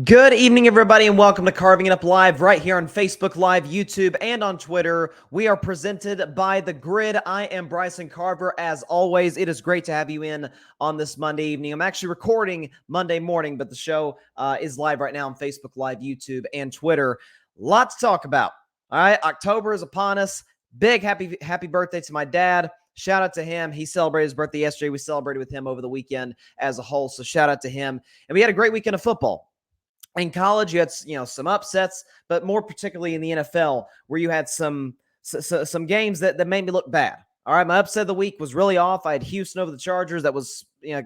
Good evening, everybody, and welcome to Carving It Up Live right here on Facebook Live, YouTube, and on Twitter. We are presented by The Grid. I am Bryson Carver. As always, it is great to have you in on this Monday evening. I'm actually recording Monday morning, but the show is live right now on Facebook Live, YouTube, and Twitter. Lots to talk about. All right, October is upon us. Big happy birthday to my dad. Shout out to him. He celebrated his birthday yesterday. We celebrated with him over the weekend as a whole, so shout out to him. And we had a great weekend of football. In college, you had some upsets, but more particularly in the NFL, where you had some games that made me look bad. All right, my upset of the week was really off. I had Houston over the Chargers. That was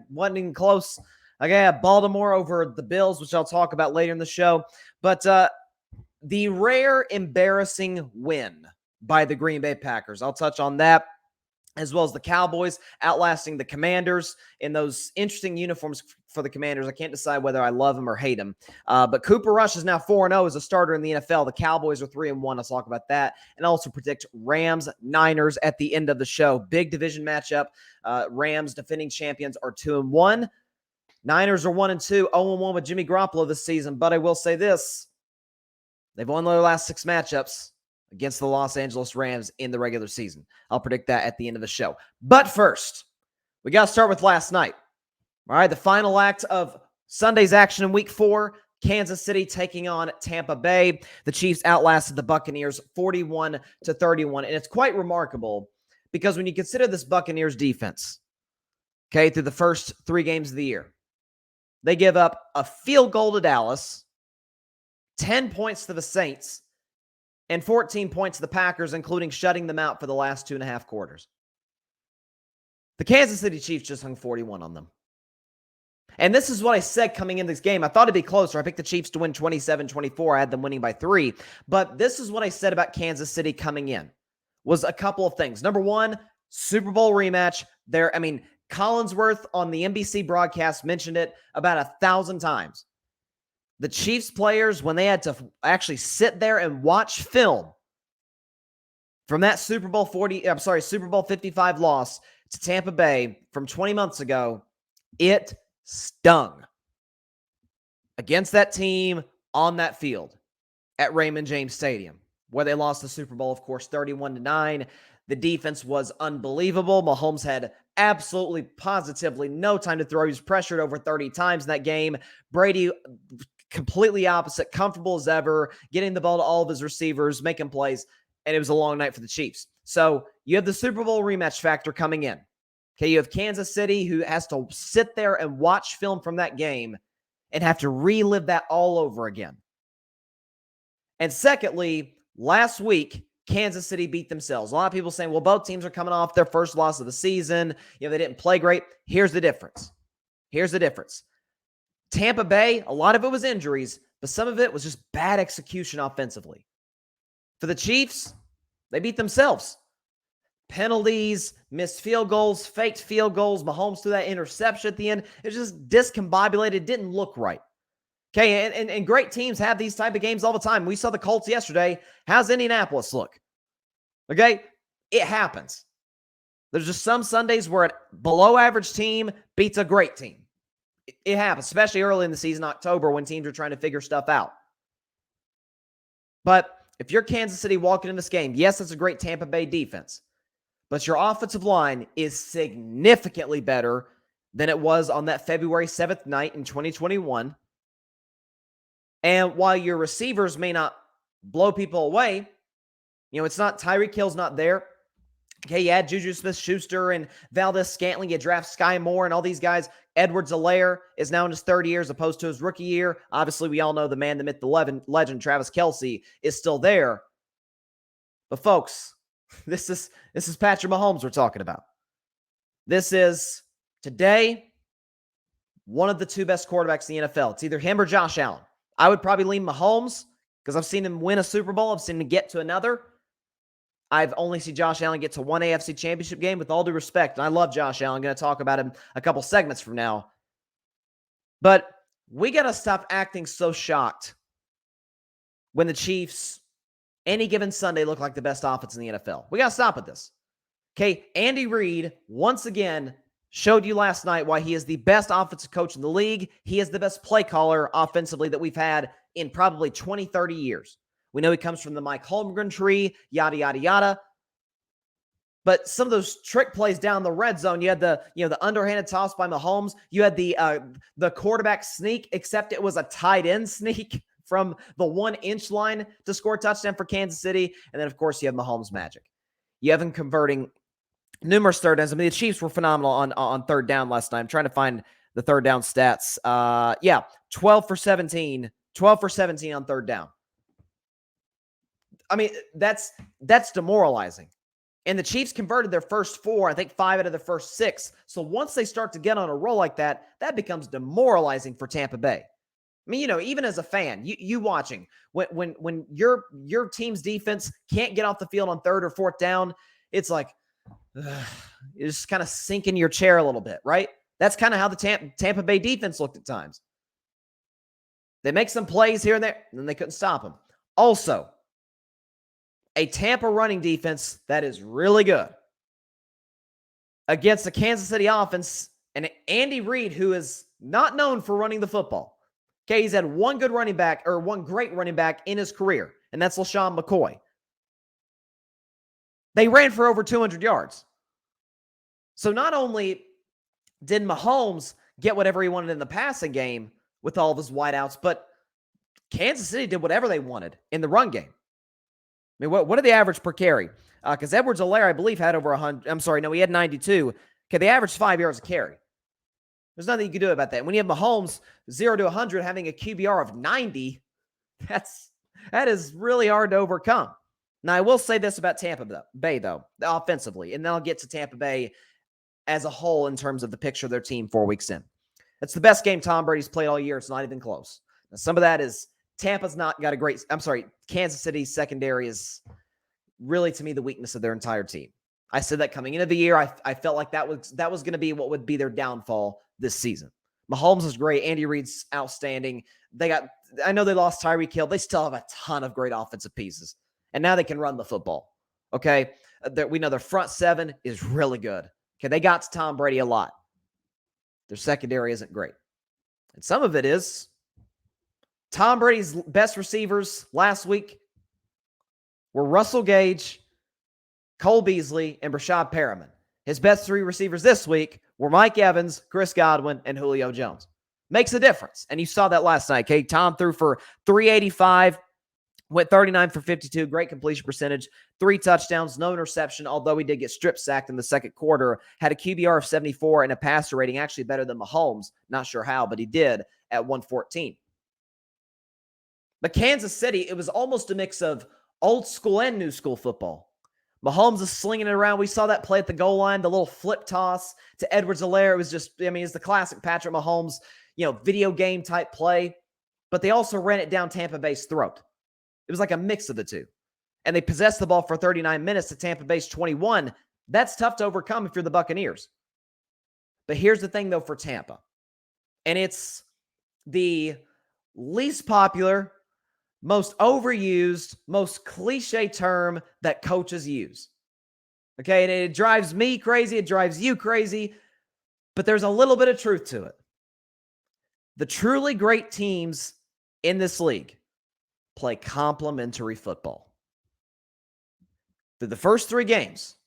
wasn't even close. I had Baltimore over the Bills, which I'll talk about later in the show. But the rare embarrassing win by the Green Bay Packers, I'll touch on that, as well as the Cowboys outlasting the Commanders in those interesting uniforms for the Commanders. I can't decide whether I love them or hate them. But Cooper Rush is now 4-0 as a starter in the NFL. The Cowboys are 3-1. I'll talk about that. And also predict Rams-Niners at the end of the show. Big division matchup. Rams, defending champions, are 2-1. Niners are 1-2, 0-1 with Jimmy Garoppolo this season. But I will say this. They've won their last 6 matchups against the Los Angeles Rams in the regular season. I'll predict that at the end of the show. But first, we got to start with last night. All right, the final act of Sunday's action in Week 4, Kansas City taking on Tampa Bay. The Chiefs outlasted the Buccaneers 41-31, and it's quite remarkable because when you consider this Buccaneers defense, okay, through the first 3 games of the year, they give up a field goal to Dallas, 10 points to the Saints, and 14 points to the Packers, including shutting them out for the last 2.5 quarters. The Kansas City Chiefs just hung 41 on them. And this is what I said coming into this game. I thought it'd be closer. I picked the Chiefs to win 27-24. I had them winning by 3. But this is what I said about Kansas City coming in, was a couple of things. Number one, Super Bowl rematch. Collinsworth on the NBC broadcast mentioned it about 1,000 times. The Chiefs players, when they had to actually sit there and watch film from that Super Bowl 55 loss to Tampa Bay from 20 months ago, it stung against that team on that field at Raymond James Stadium, where they lost the Super Bowl, of course, 31-9. The defense was unbelievable. Mahomes had absolutely, positively no time to throw. He was pressured over 30 times in that game. Brady, completely opposite, comfortable as ever, getting the ball to all of his receivers, making plays, and it was a long night for the Chiefs. So you have the Super Bowl rematch factor coming in. Okay, you have Kansas City, who has to sit there and watch film from that game and have to relive that all over again. And secondly, last week, Kansas City beat themselves. A lot of people saying, well, both teams are coming off their first loss of the season. They didn't play great. Here's the difference. Tampa Bay, a lot of it was injuries, but some of it was just bad execution offensively. For the Chiefs, they beat themselves. Penalties, missed field goals, faked field goals, Mahomes threw that interception at the end. It was just discombobulated. It didn't look right. Okay, and great teams have these type of games all the time. We saw the Colts yesterday. How's Indianapolis look? Okay, it happens. There's just some Sundays where a below-average team beats a great team. It happens, especially early in the season, October, when teams are trying to figure stuff out. But if you're Kansas City walking in this game, yes, it's a great Tampa Bay defense, but your offensive line is significantly better than it was on that February 7th night in 2021. And while your receivers may not blow people away, it's not Tyreek Hill's not there. Okay, you had Juju Smith-Schuster and Valdez-Scantling. You draft Sky Moore and all these guys. Edwards-Helaire is now in his 3rd year as opposed to his rookie year. Obviously, we all know the man, the myth, the legend, Travis Kelce, is still there. But folks, this is Patrick Mahomes we're talking about. This is, today, one of the 2 best quarterbacks in the NFL. It's either him or Josh Allen. I would probably lean Mahomes because I've seen him win a Super Bowl. I've seen him get to another. I've only seen Josh Allen get to one AFC championship game, with all due respect. And I love Josh Allen. I'm going to talk about him a couple segments from now. But we got to stop acting so shocked when the Chiefs, any given Sunday, look like the best offense in the NFL. We got to stop at this. Okay, Andy Reid, once again, showed you last night why he is the best offensive coach in the league. He is the best play caller offensively that we've had in probably 20, 30 years. We know he comes from the Mike Holmgren tree, yada, yada, yada. But some of those trick plays down the red zone, you had the underhanded toss by Mahomes. You had the quarterback sneak, except it was a tight end sneak from the 1-inch line to score a touchdown for Kansas City. And then, of course, you have Mahomes magic. You have him converting numerous third downs. I mean, the Chiefs were phenomenal on third down last night. I'm trying to find the third down stats. 12 for 17 on third down. I mean, that's demoralizing. And the Chiefs converted their first 4, I think 5 out of the first 6. So once they start to get on a roll like that, that becomes demoralizing for Tampa Bay. I mean, even as a fan, you watching, when your team's defense can't get off the field on third or fourth down, it's like, you just kind of sink in your chair a little bit, right? That's kind of how the Tampa Bay defense looked at times. They make some plays here and there, and then they couldn't stop them. Also, a Tampa running defense that is really good against the Kansas City offense and Andy Reid, who is not known for running the football. Okay, he's had one great running back in his career, and that's LaShawn McCoy. They ran for over 200 yards. So not only did Mahomes get whatever he wanted in the passing game with all of his wideouts, but Kansas City did whatever they wanted in the run game. I mean, what are the average per carry? Because Edwards-Helaire, I believe, had over 100. I'm sorry, no, he had 92. Okay, they averaged 5 yards a carry. There's nothing you can do about that. When you have Mahomes 0 to 100 having a QBR of 90, that is really hard to overcome. Now, I will say this about Tampa Bay, though, offensively, and then I'll get to Tampa Bay as a whole in terms of the picture of their team 4 weeks in. It's the best game Tom Brady's played all year. It's not even close. Now, some of that is Kansas City's secondary is really, to me, the weakness of their entire team. I said that coming into the year. I felt like that was going to be what would be their downfall this season. Mahomes is great. Andy Reid's outstanding. I know they lost Tyreek Hill. They still have a ton of great offensive pieces. And now they can run the football. Okay? We know their front 7 is really good. Okay, they got to Tom Brady a lot. Their secondary isn't great. And some of it is Tom Brady's best receivers last week were Russell Gage, Cole Beasley, and Rashad Perriman. His best 3 receivers this week were Mike Evans, Chris Godwin, and Julio Jones. Makes a difference. And you saw that last night. Okay, Tom threw for 385, went 39 for 52, great completion percentage, 3 touchdowns, no interception, although he did get strip sacked in the second quarter, had a QBR of 74 and a passer rating actually better than Mahomes. Not sure how, but he did at 114. But Kansas City, it was almost a mix of old school and new school football. Mahomes is slinging it around. We saw that play at the goal line, the little flip toss to Edwards-Helaire. It was just, it's the classic Patrick Mahomes, video game type play. But they also ran it down Tampa Bay's throat. It was like a mix of the two. And they possessed the ball for 39 minutes to Tampa Bay's 21. That's tough to overcome if you're the Buccaneers. But here's the thing, though, for Tampa. And it's the least popular, most overused, most cliche term that coaches use. Okay, and it drives me crazy. It drives you crazy. But there's a little bit of truth to it. The truly great teams in this league play complementary football. Through the first 3 games,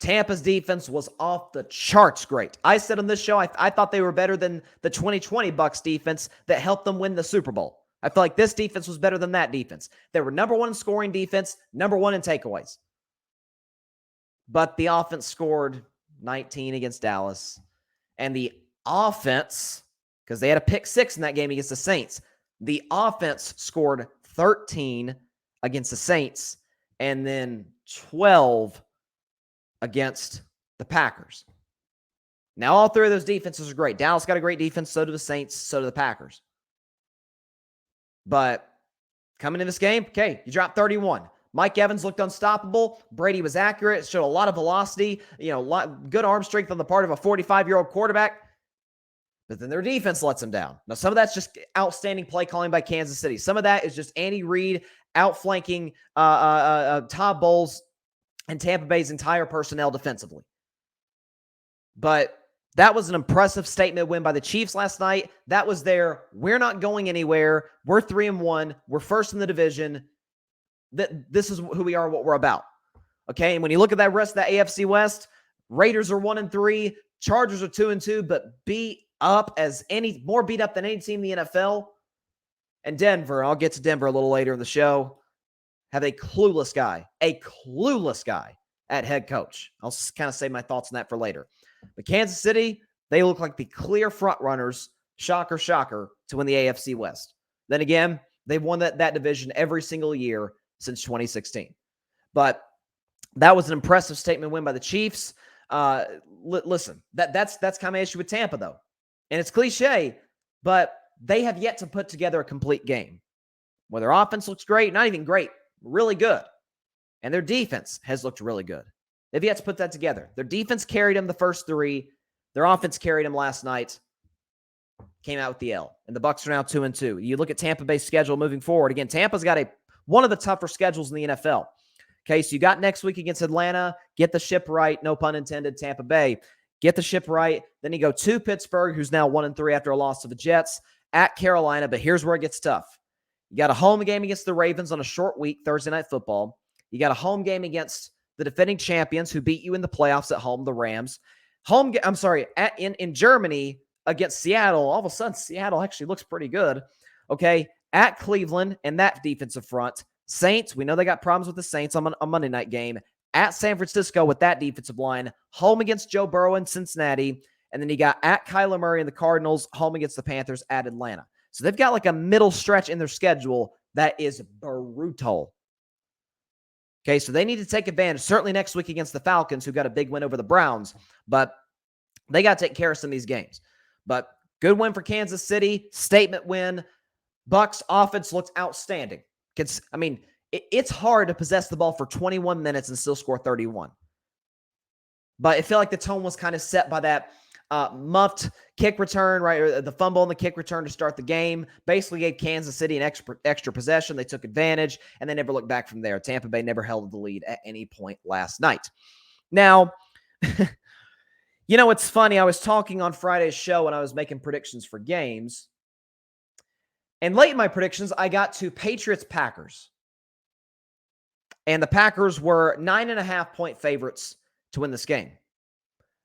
Tampa's defense was off the charts great. I said on this show, I thought they were better than the 2020 Bucs defense that helped them win the Super Bowl. I feel like this defense was better than that defense. They were number 1 in scoring defense, number 1 in takeaways. But the offense scored 19 against Dallas. And the offense, because they had a pick 6 in that game against the Saints, the offense scored 13 against the Saints and then 12 against the Packers. Now, all 3 of those defenses are great. Dallas got a great defense, so do the Saints, so do the Packers. But coming in this game, okay, you dropped 31. Mike Evans looked unstoppable. Brady was accurate, showed a lot of velocity, good arm strength on the part of a 45-year-old quarterback. But then their defense lets them down. Now, some of that's just outstanding play calling by Kansas City. Some of that is just Andy Reid outflanking Todd Bowles and Tampa Bay's entire personnel defensively. But That was an impressive statement win by the Chiefs last night. That was their, we're not going anywhere. We're 3-1. We're first in the division. This is who we are, what we're about. Okay, and when you look at that rest of the AFC West, Raiders are 1-3, Chargers are 2-2, but more beat up than any team in the NFL. And Denver, I'll get to Denver a little later in the show, have a clueless guy at head coach. I'll kind of save my thoughts on that for later. But Kansas City, they look like the clear front runners, shocker, to win the AFC West. Then again, they've won that division every single year since 2016. But that was an impressive statement win by the Chiefs. Listen, that's kind of my issue with Tampa, though. And it's cliche, but they have yet to put together a complete game. Where their offense looks great, not even great, really good. And their defense has looked really good. They've yet to put that together. Their defense carried them the first three. Their offense carried them last night. Came out with the L. And the Bucs are now 2-2. You look at Tampa Bay's schedule moving forward. Again, Tampa's got one of the tougher schedules in the NFL. Okay, so you got next week against Atlanta. Get the ship right. No pun intended, Tampa Bay. Get the ship right. Then you go to Pittsburgh, who's now 1-3 after a loss to the Jets. At Carolina, but here's where it gets tough. You got a home game against the Ravens on a short week, Thursday Night Football. You got a home game against the defending champions who beat you in the playoffs at home, the Rams. In Germany against Seattle. All of a sudden, Seattle actually looks pretty good. Okay, at Cleveland and that defensive front. Saints, we know they got problems with the Saints on a Monday night game. At San Francisco with that defensive line. Home against Joe Burrow in Cincinnati. And then you got at Kyler Murray and the Cardinals, home against the Panthers at Atlanta. So they've got like a middle stretch in their schedule that is brutal. Okay, so they need to take advantage. Certainly next week against the Falcons, who got a big win over the Browns. But they got to take care of some of these games. But good win for Kansas City. Statement win. Bucs offense looks outstanding. It's hard to possess the ball for 21 minutes and still score 31. But it felt like the tone was kind of set by that muffed kick return, right? Or the fumble and the kick return to start the game. Basically gave Kansas City an extra possession. They took advantage, and they never looked back from there. Tampa Bay never held the lead at any point last night. Now, it's funny. I was talking on Friday's show when I was making predictions for games. And late in my predictions, I got to Patriots-Packers. And the Packers were 9.5-point favorites to win this game.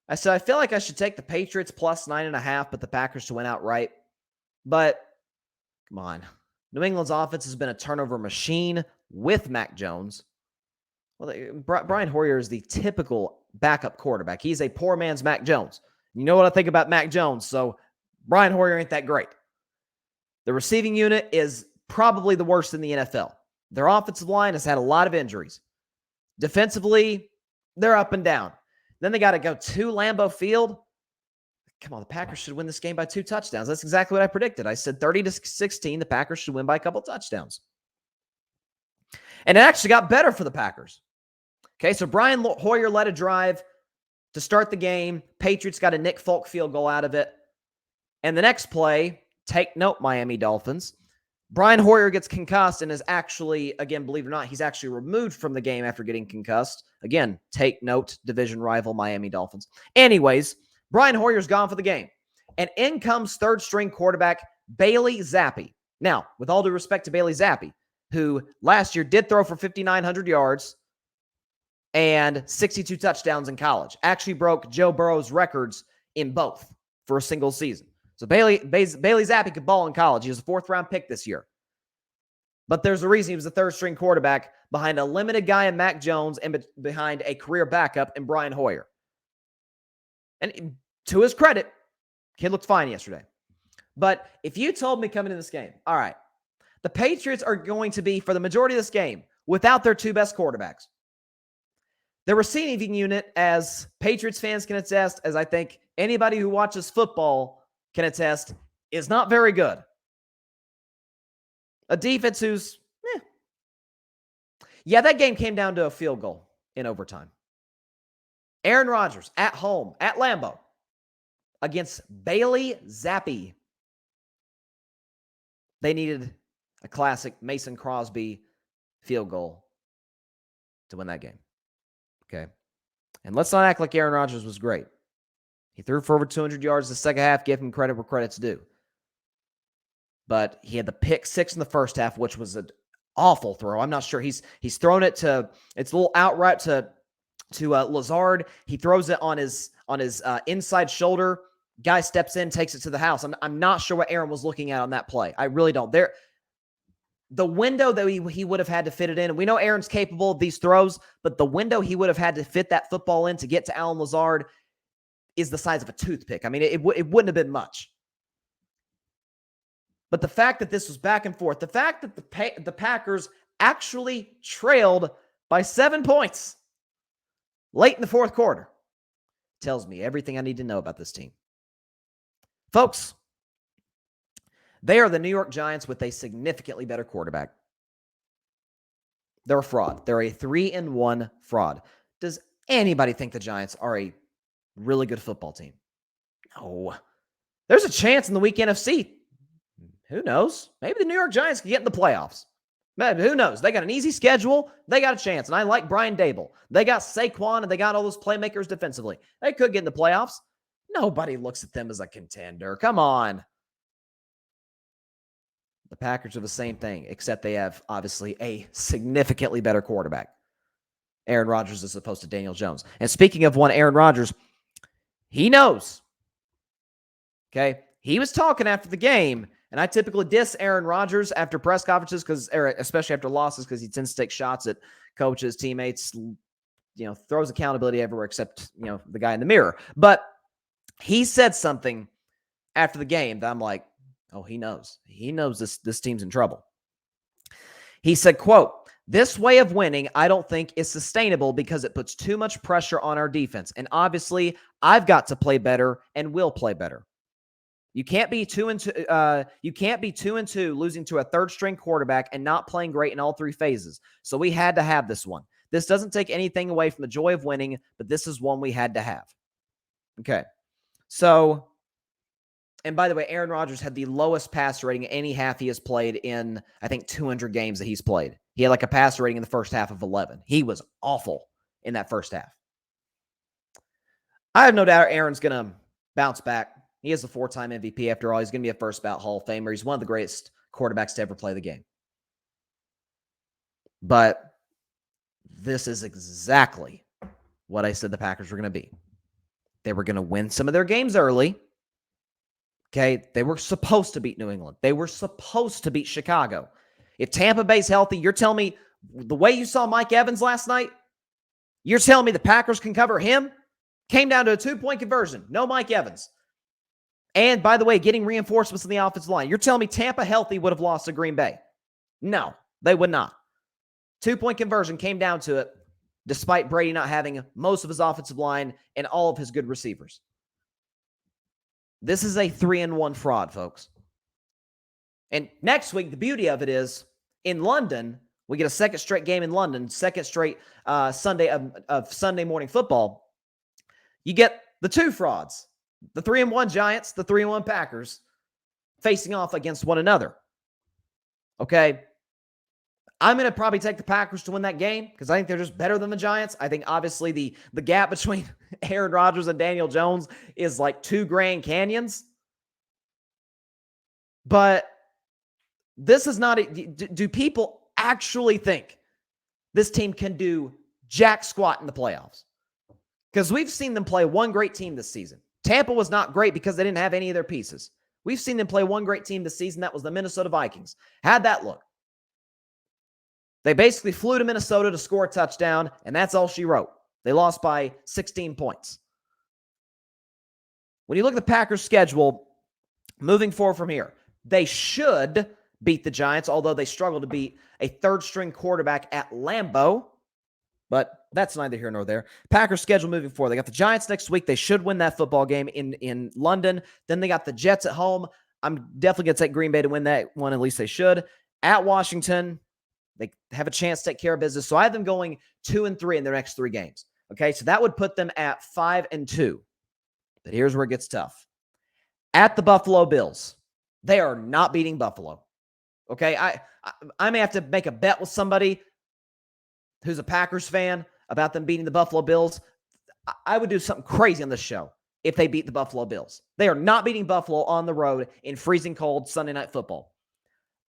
I said, I feel like I should take the Patriots plus 9.5, but the Packers to win outright. But, come on. New England's offense has been a turnover machine with Mac Jones. Well, Brian Hoyer is the typical backup quarterback. He's a poor man's Mac Jones. You know what I think about Mac Jones, so Brian Hoyer ain't that great. The receiving unit is probably the worst in the NFL. Their offensive line has had a lot of injuries. Defensively, they're up and down. Then they got to go to Lambeau Field. Come on, the Packers should win this game by 2 touchdowns. That's exactly what I predicted. I said 30-16, the Packers should win by a couple touchdowns. And it actually got better for the Packers. Okay, so Brian Hoyer led a drive to start the game. Patriots got a Nick Folk field goal out of it. And the next play, take note, Miami Dolphins, Brian Hoyer gets concussed and is actually, again, believe it or not, he's actually removed from the game after getting concussed. Again, take note, division rival Miami Dolphins. Anyways, Brian Hoyer's gone for the game. And in comes third-string quarterback Bailey Zappi. Now, with all due respect to Bailey Zappi, who last year did throw for 5,900 yards and 62 touchdowns in college, actually broke Joe Burrow's records in both for a single season. So Bailey Zappi could ball in college. He was a 4th-round pick this year. But there's a reason he was the third-string quarterback behind a limited guy in Mac Jones and behind a career backup in Brian Hoyer. And to his credit, kid looked fine yesterday. But if you told me coming into this game, all right, the Patriots are going to be, for the majority of this game, without their 2 best quarterbacks. The receiving unit, as Patriots fans can attest, as I think anybody who watches football can attest, is not very good. A defense who's, Yeah, that game came down to a field goal in overtime. Aaron Rodgers at home, at Lambeau, against Bailey Zappi. They needed a classic Mason Crosby field goal to win that game. Okay. And let's not act like Aaron Rodgers was great. He threw for over 200 yards the second half. Give him credit where credit's due. But he had the pick six in the first half, which was an awful throw. I'm not sure. He's thrown it to, it's a little out route to Lazard. He throws it on his inside shoulder. Guy steps in, takes it to the house. I'm not sure what Aaron was looking at on that play. I really don't. The window that he would have had to fit it in, and we know Aaron's capable of these throws, but the window he would have had to fit that football in to get to Allen Lazard is the size of a toothpick. I mean, it wouldn't have been much. But the fact that this was back and forth, the fact that the Packers actually trailed by 7 points late in the fourth quarter tells me everything I need to know about this team. Folks, they are the New York Giants with a significantly better quarterback. They're a fraud. They're a 3-1 fraud. Does anybody think the Giants are a really good football team? No. There's a chance in the weak NFC. Who knows? Maybe the New York Giants can get in the playoffs. Man, who knows? They got an easy schedule. They got a chance. And I like Brian Dable. They got Saquon and they got all those playmakers defensively. They could get in the playoffs. Nobody looks at them as a contender. Come on. The Packers are the same thing, except they have, obviously, a significantly better quarterback. Aaron Rodgers as opposed to Daniel Jones. And speaking of one, Aaron Rodgers, he knows. Okay? He was talking after the game, and I typically diss Aaron Rodgers after press conferences, especially after losses, because he tends to take shots at coaches, teammates, throws accountability everywhere except, the guy in the mirror. But he said something after the game that I'm like, oh, he knows. He knows this team's in trouble. He said, quote, "This way of winning, I don't think is sustainable because it puts too much pressure on our defense. And obviously, I've got to play better and will play better. You can't be 2-2. You can't be 2-2 losing to a third-string quarterback and not playing great in all three phases. So we had to have this one. This doesn't take anything away from the joy of winning, but this is one we had to have." Okay. So, and by the way, Aaron Rodgers had the lowest passer rating any half he has played in, I think, 200 games that he's played. He had like a passer rating in the first half of 11. He was awful in that first half. I have no doubt Aaron's going to bounce back. He is a 4-time MVP after all. He's going to be a first-ballot Hall of Famer. He's one of the greatest quarterbacks to ever play the game. But this is exactly what I said the Packers were going to be. They were going to win some of their games early. Okay, they were supposed to beat New England. They were supposed to beat Chicago. If Tampa Bay's healthy, you're telling me the way you saw Mike Evans last night, you're telling me the Packers can cover him? Came down to a 2-point conversion. No Mike Evans. And, by the way, getting reinforcements in the offensive line. You're telling me Tampa healthy would have lost to Green Bay? No, they would not. 2-point conversion came down to it, despite Brady not having most of his offensive line and all of his good receivers. This is a 3-1 fraud, folks. And next week, the beauty of it is, in London, we get a second straight game in London, second straight Sunday of Sunday morning football. You get the two frauds. The 3-1 Giants, the 3-1 Packers, facing off against one another. Okay? I'm going to probably take the Packers to win that game because I think they're just better than the Giants. I think, obviously, the gap between Aaron Rodgers and Daniel Jones is like 2 Grand Canyons. But this is not do people actually think this team can do jack squat in the playoffs? Because we've seen them play one great team this season. Tampa was not great because they didn't have any of their pieces. We've seen them play one great team this season. That was the Minnesota Vikings. How'd that look? They basically flew to Minnesota to score a touchdown, and that's all she wrote. They lost by 16 points. When you look at the Packers' schedule, moving forward from here, they should beat the Giants, although they struggle to beat a third-string quarterback at Lambeau. But that's neither here nor there. Packers' schedule moving forward. They got the Giants next week. They should win that football game in London. Then they got the Jets at home. I'm definitely going to take Green Bay to win that one. At least they should. At Washington, they have a chance to take care of business. So I have them going 2-3 in their next 3 games. Okay, so that would put them at 5-2. But here's where it gets tough. At the Buffalo Bills, they are not beating Buffalo. Okay, I may have to make a bet with somebody who's a Packers fan about them beating the Buffalo Bills. I would do something crazy on this show. if they beat the Buffalo Bills. They are not beating Buffalo on the road in freezing cold Sunday Night Football.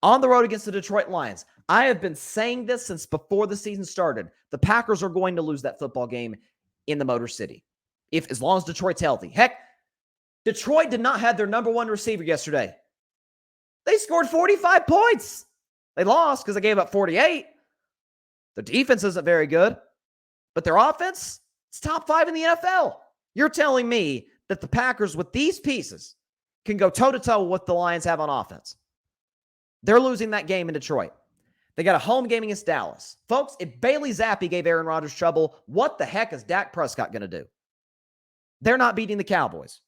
On the road against the Detroit Lions. I have been saying this since before the season started. The Packers are going to lose that football game in the Motor City, as long as Detroit's healthy. Heck, Detroit did not have their number one receiver yesterday. They scored 45 points. They lost because they gave up 48. Their defense isn't very good, but their offense is top 5 in the NFL. You're telling me that the Packers, with these pieces, can go toe-to-toe with what the Lions have on offense. They're losing that game in Detroit. They got a home game against Dallas. Folks, if Bailey Zappi gave Aaron Rodgers trouble, what the heck is Dak Prescott going to do? They're not beating the Cowboys.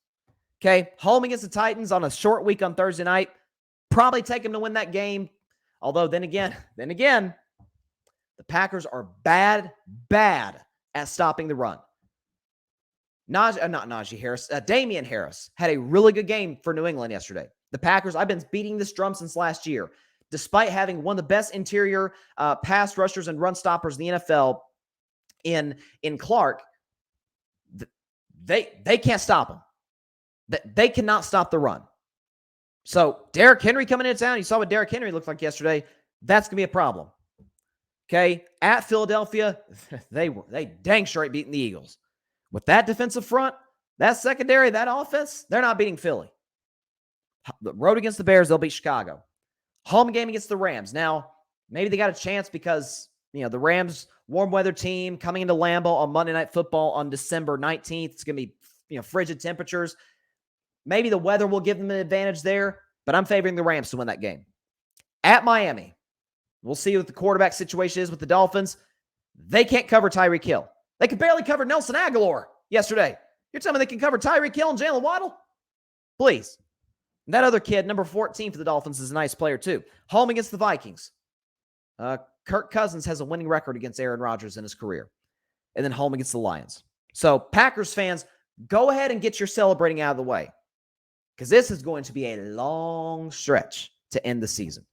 Okay, home against the Titans on a short week on Thursday night. Probably take them to win that game. Although, then again, the Packers are bad at stopping the run. Damian Harris had a really good game for New England yesterday. The Packers, I've been beating this drum since last year. Despite having one of the best interior pass rushers and run stoppers in the NFL in Clark, they can't stop him. They cannot stop the run. So Derrick Henry coming into town, you saw what Derrick Henry looked like yesterday. That's going to be a problem. Okay, at Philadelphia, they dang sure ain't beating the Eagles. With that defensive front, that secondary, that offense, they're not beating Philly. The road against the Bears, they'll beat Chicago. Home game against the Rams. Now, maybe they got a chance because, the Rams, warm weather team coming into Lambeau on Monday Night Football on December 19th. It's going to be, frigid temperatures. Maybe the weather will give them an advantage there, but I'm favoring the Rams to win that game. At Miami, we'll see what the quarterback situation is with the Dolphins. They can't cover Tyreek Hill. They could barely cover Nelson Aguilar yesterday. You're telling me they can cover Tyreek Hill and Jalen Waddle? Please. And that other kid, number 14 for the Dolphins, is a nice player too. Home against the Vikings. Kirk Cousins has a winning record against Aaron Rodgers in his career. And then home against the Lions. So Packers fans, go ahead and get your celebrating out of the way. Because this is going to be a long stretch to end the season.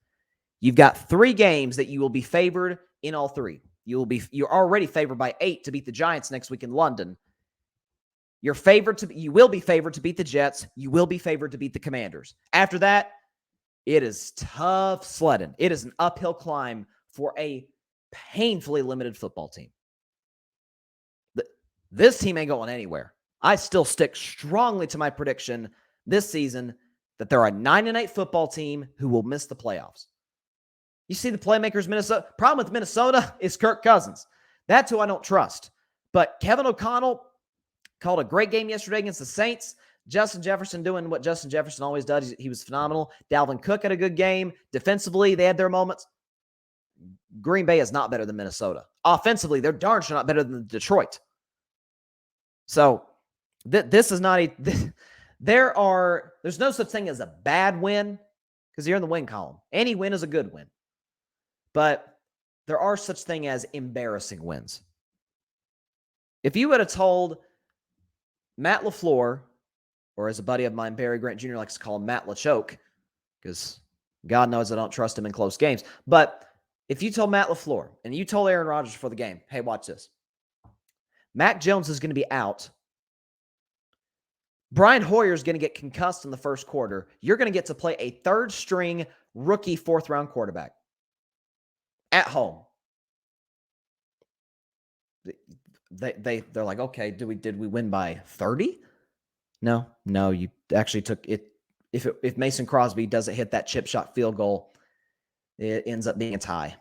You've got 3 games that you will be favored in all 3. You're already favored by 8 to beat the Giants next week in London. You will be favored to beat the Jets. You will be favored to beat the Commanders. After that, it is tough sledding. It is an uphill climb for a painfully limited football team. This team ain't going anywhere. I still stick strongly to my prediction this season that they're a 9-8 football team who will miss the playoffs. You see the playmakers, Minnesota. Problem with Minnesota is Kirk Cousins. That's who I don't trust. But Kevin O'Connell called a great game yesterday against the Saints. Justin Jefferson doing what Justin Jefferson always does. He was phenomenal. Dalvin Cook had a good game. Defensively, they had their moments. Green Bay is not better than Minnesota. Offensively, they're darn sure not better than Detroit. So this is not there's no such thing as a bad win because you're in the win column. Any win is a good win. But there are such thing as embarrassing wins. If you would have told Matt LaFleur, or as a buddy of mine, Barry Grant Jr. likes to call him Matt LaChoke, because God knows I don't trust him in close games. But if you told Matt LaFleur and you told Aaron Rodgers before the game, hey, watch this. Mac Jones is going to be out. Brian Hoyer is going to get concussed in the first quarter. You're going to get to play a third-string rookie fourth-round quarterback at home. They're like, okay, did we win by 30? No, you actually took it. If Mason Crosby doesn't hit that chip shot field goal, it ends up being a tie.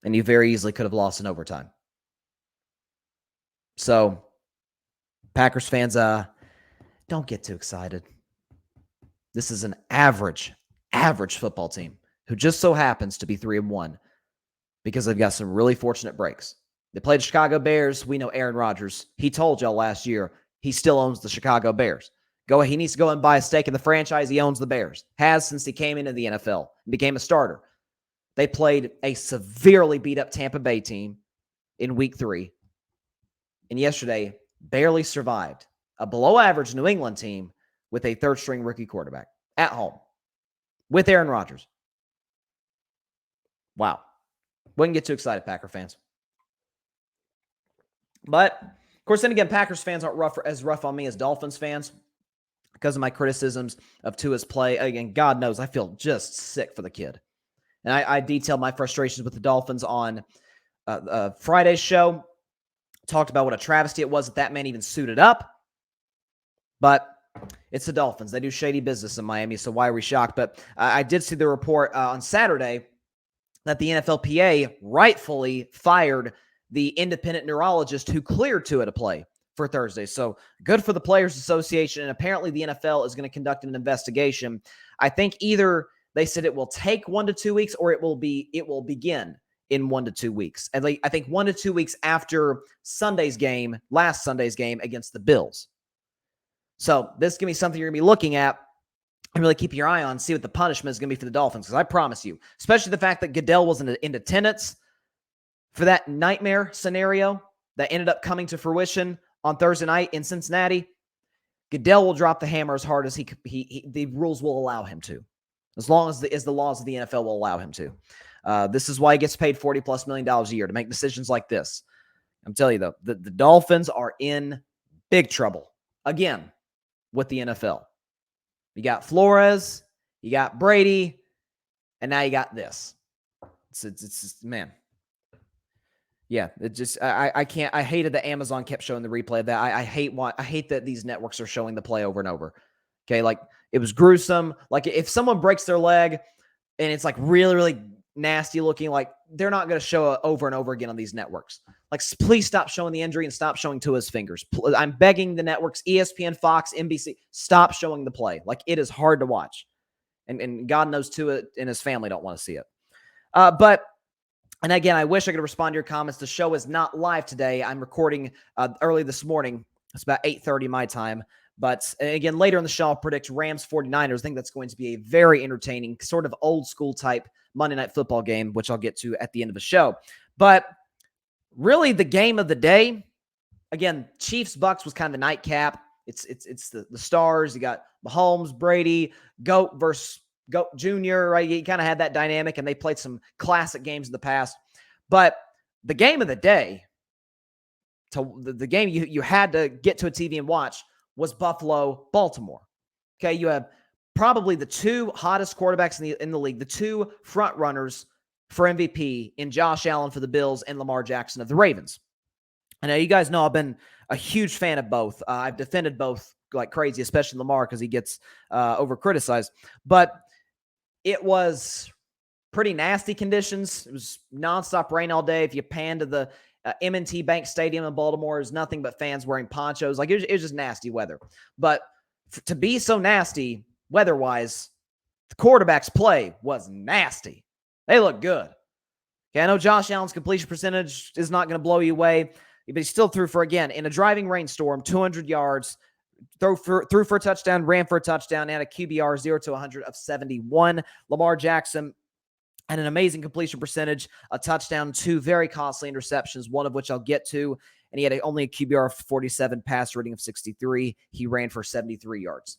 And you very easily could have lost in overtime. So, Packers fans, don't get too excited. This is an average football team who just so happens to be 3-1 because they've got some really fortunate breaks. They played the Chicago Bears. We know Aaron Rodgers. He told y'all last year he still owns the Chicago Bears. He needs to go and buy a stake in the franchise. He owns the Bears. Has since he came into the NFL and became a starter. They played a severely beat-up Tampa Bay team in Week 3. And yesterday, barely survived a below-average New England team with a third-string rookie quarterback at home with Aaron Rodgers. Wow. Wouldn't get too excited, Packer fans. But Of course, then again, Packers fans aren't as rough on me as Dolphins fans because of my criticisms of Tua's play. Again, God knows I feel just sick for the kid. And I detailed my frustrations with the Dolphins on Friday's show. Talked about what a travesty it was that man even suited up. But it's the Dolphins. They do shady business in Miami, so why are we shocked? But I did see the report on Saturday that the NFLPA rightfully fired the independent neurologist who cleared Tua to play for Thursday. So good for the Players Association, and apparently the NFL is going to conduct an investigation. I think either they said it will take 1 to 2 weeks, or it will begin in 1 to 2 weeks. And I think 1 to 2 weeks after last Sunday's game against the Bills. So this is going to be something you're going to be looking at and really keep your eye on, see what the punishment is going to be for the Dolphins. Because I promise you, especially the fact that Goodell wasn't in attendance for that nightmare scenario that ended up coming to fruition on Thursday night in Cincinnati, Goodell will drop the hammer as hard as the rules will allow him to, as long as the laws of the NFL will allow him to. This is why he gets paid $40+ million a year to make decisions like this. I'm telling you, though, the Dolphins are in big trouble again with the NFL. You got Flores, you got Brady, and now you got this. It's man. Yeah, it just I can't. I hated that Amazon kept showing the replay of that. I hate that these networks are showing the play over and over. Okay, like it was gruesome. Like if someone breaks their leg and it's like really, really nasty looking, like they're not going to show it over and over again on these networks. Like please stop showing the injury and stop showing Tua's fingers. I'm begging the networks, ESPN, Fox, NBC, stop showing the play. Like it is hard to watch, and God knows Tua and his family don't want to see it. And again, I wish I could respond to your comments. The show is not live today. I'm recording early this morning. It's about 8:30 my time. But again, later in the show, I'll predict Rams 49ers. I think that's going to be a very entertaining, sort of old school type Monday Night Football game, which I'll get to at the end of the show. But really the game of the day, again, Chiefs-Bucs was kind of the nightcap. It's the stars. You got Mahomes, Brady, GOAT versus GOAT Jr., right? You kind of had that dynamic, and they played some classic games in the past. But the game of the day, the game you had to get to a TV and watch, was Buffalo-Baltimore. Okay, you have probably the two hottest quarterbacks in the league, the two front runners for MVP in Josh Allen for the Bills and Lamar Jackson of the Ravens. I know you guys know I've been a huge fan of both. I've defended both like crazy, especially Lamar because he gets over-criticized. But it was pretty nasty conditions. It was nonstop rain all day. If you pan to the M&T Bank Stadium in Baltimore, there's nothing but fans wearing ponchos. Like it was just nasty weather. But to be so nasty weather-wise, the quarterback's play was nasty. They look good. Okay, I know Josh Allen's completion percentage is not going to blow you away, but he still threw for, again, in a driving rainstorm, 200 yards, threw for a touchdown, ran for a touchdown, and a QBR 0 to 100 of 71. Lamar Jackson had an amazing completion percentage, a touchdown, 2 very costly interceptions, one of which I'll get to, and he had only a QBR of 47, pass rating of 63. He ran for 73 yards.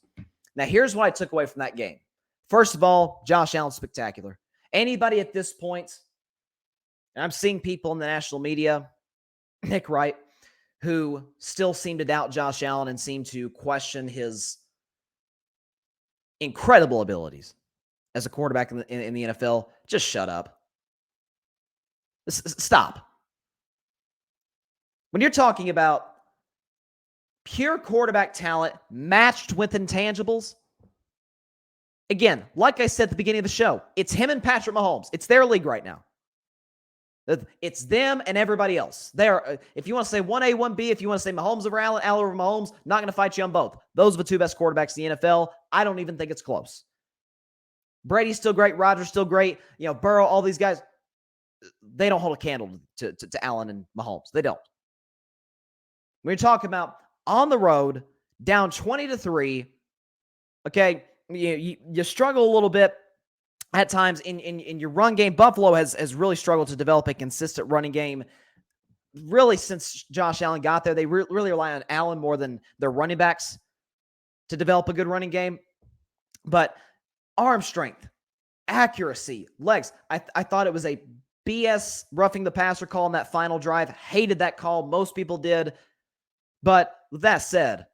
Now, here's what I took away from that game. First of all, Josh Allen's spectacular. Anybody at this point, and I'm seeing people in the national media, Nick Wright, who still seem to doubt Josh Allen and seem to question his incredible abilities as a quarterback in the NFL, just shut up. Stop. When you're talking about pure quarterback talent matched with intangibles, again, like I said at the beginning of the show, it's him and Patrick Mahomes. It's their league right now. It's them and everybody else. They are, if you want to say 1A, 1B, if you want to say Mahomes over Allen, Allen over Mahomes, not going to fight you on both. Those are the two best quarterbacks in the NFL. I don't even think it's close. Brady's still great. Rodgers still great. You know, Burrow, all these guys, they don't hold a candle to Allen and Mahomes. They don't. When you're talking about on the road, down 20-3, okay, you struggle a little bit at times in your run game. Buffalo has really struggled to develop a consistent running game. Really, since Josh Allen got there, they really rely on Allen more than their running backs to develop a good running game. But arm strength, accuracy, legs. I thought it was a BS roughing the passer call on that final drive. Hated that call. Most people did. But with that said,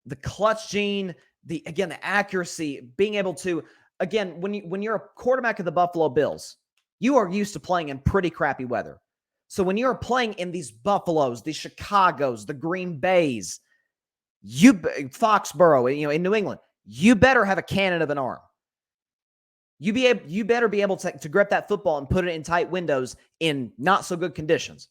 the clutch gene, the accuracy, being able to, again, when you're a quarterback of the Buffalo Bills, you are used to playing in pretty crappy weather. So when you're playing in these Buffaloes, the Chicagos, the Green Bays, Foxborough, in New England, you better have a cannon of an arm. You better be able to grip that football and put it in tight windows in not so good conditions.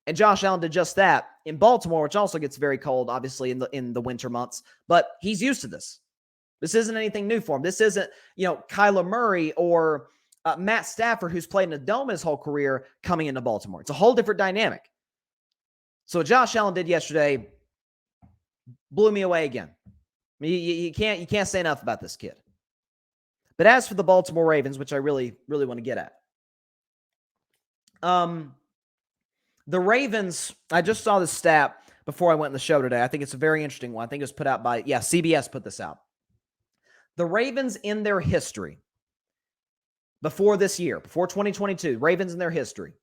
And Josh Allen did just that in Baltimore, which also gets very cold, obviously, in the winter months. But he's used to this. This isn't anything new for him. This isn't, Kyler Murray or Matt Stafford, who's played in a dome his whole career, coming into Baltimore. It's a whole different dynamic. So what Josh Allen did yesterday blew me away again. I mean, you can't say enough about this kid. But as for the Baltimore Ravens, which I really, really want to get at, the Ravens, I just saw this stat before I went on the show today. I think it's a very interesting one. I think it was put out by, CBS put this out. The Ravens in their history, before this year, before 2022, Ravens in their history,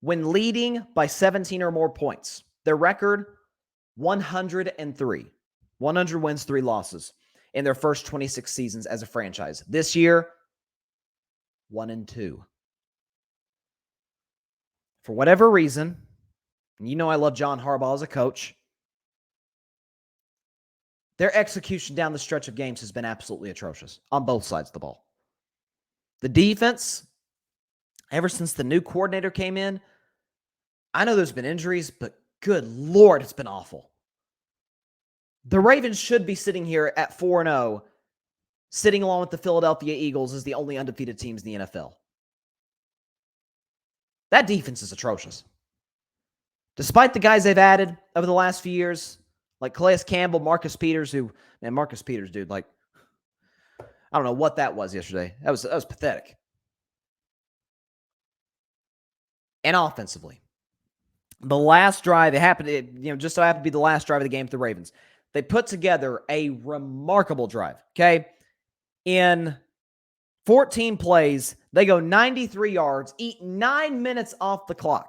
when leading by 17 or more points, their record, 103. 100 wins, 3 losses in their first 26 seasons as a franchise. This year, 1-2. For whatever reason, and I love John Harbaugh as a coach, their execution down the stretch of games has been absolutely atrocious on both sides of the ball. The defense, ever since the new coordinator came in, I know there's been injuries, but good Lord, it's been awful. The Ravens should be sitting here at 4-0, sitting along with the Philadelphia Eagles as the only undefeated teams in the NFL. That defense is atrocious. Despite the guys they've added over the last few years, like Calais Campbell, Marcus Peters, dude, I don't know what that was yesterday. That was pathetic. And offensively, the last drive, just so happened to be the last drive of the game for the Ravens. They put together a remarkable drive, okay? In 14 plays, they go 93 yards, eat 9 minutes off the clock.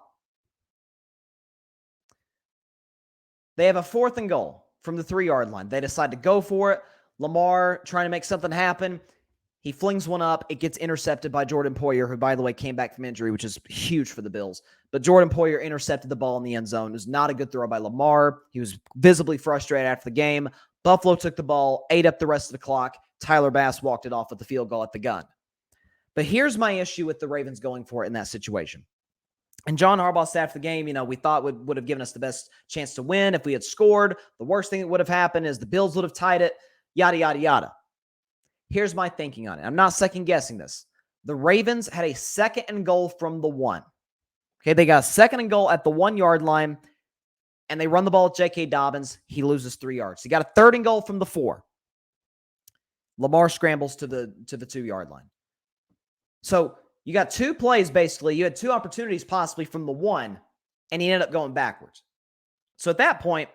They have a 4th and goal from the 3-yard line. They decide to go for it. Lamar trying to make something happen. He flings one up. It gets intercepted by Jordan Poyer, who, by the way, came back from injury, which is huge for the Bills. But Jordan Poyer intercepted the ball in the end zone. It was not a good throw by Lamar. He was visibly frustrated after the game. Buffalo took the ball, ate up the rest of the clock. Tyler Bass walked it off with the field goal at the gun. But here's my issue with the Ravens going for it in that situation. And John Harbaugh said after the game, we thought would have given us the best chance to win if we had scored. The worst thing that would have happened is the Bills would have tied it, yada, yada, yada. Here's my thinking on it. I'm not second-guessing this. The Ravens had a 2nd and goal from the 1. Okay, they got a 2nd and goal at the 1-yard line, and they run the ball at J.K. Dobbins. He loses 3 yards. He got a 3rd and goal from the 4. Lamar scrambles to the 2-yard line. So you got 2 plays, basically. You had 2 opportunities possibly from the 1, and he ended up going backwards. So at that point,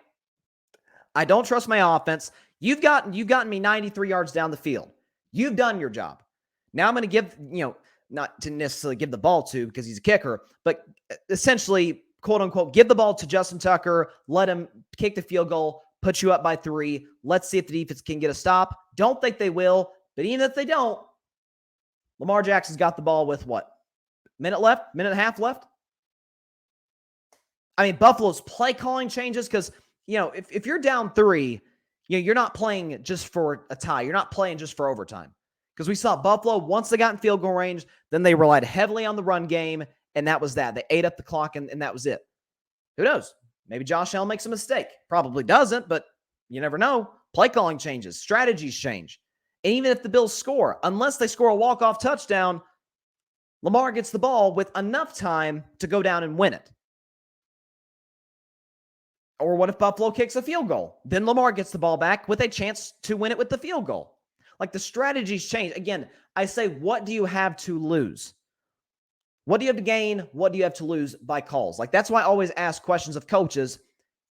I don't trust my offense. You've gotten me 93 yards down the field. You've done your job. Now I'm going to give, not to necessarily give the ball to because he's a kicker, but essentially, quote unquote, give the ball to Justin Tucker, let him kick the field goal, put you up by 3. Let's see if the defense can get a stop. Don't think they will, but even if they don't, Lamar Jackson's got the ball with what? Minute and a half left? I mean, Buffalo's play calling changes because, if you're down 3, you're not playing just for a tie. You're not playing just for overtime. Because we saw Buffalo, once they got in field goal range, then they relied heavily on the run game, and that was that. They ate up the clock, and that was it. Who knows? Maybe Josh Allen makes a mistake. Probably doesn't, but you never know. Play calling changes. Strategies change. And even if the Bills score, unless they score a walk-off touchdown, Lamar gets the ball with enough time to go down and win it. Or what if Buffalo kicks a field goal? Then Lamar gets the ball back with a chance to win it with the field goal. Like, the strategies change. Again, I say, what do you have to lose? What do you have to gain? What do you have to lose by calls? Like, that's why I always ask questions of coaches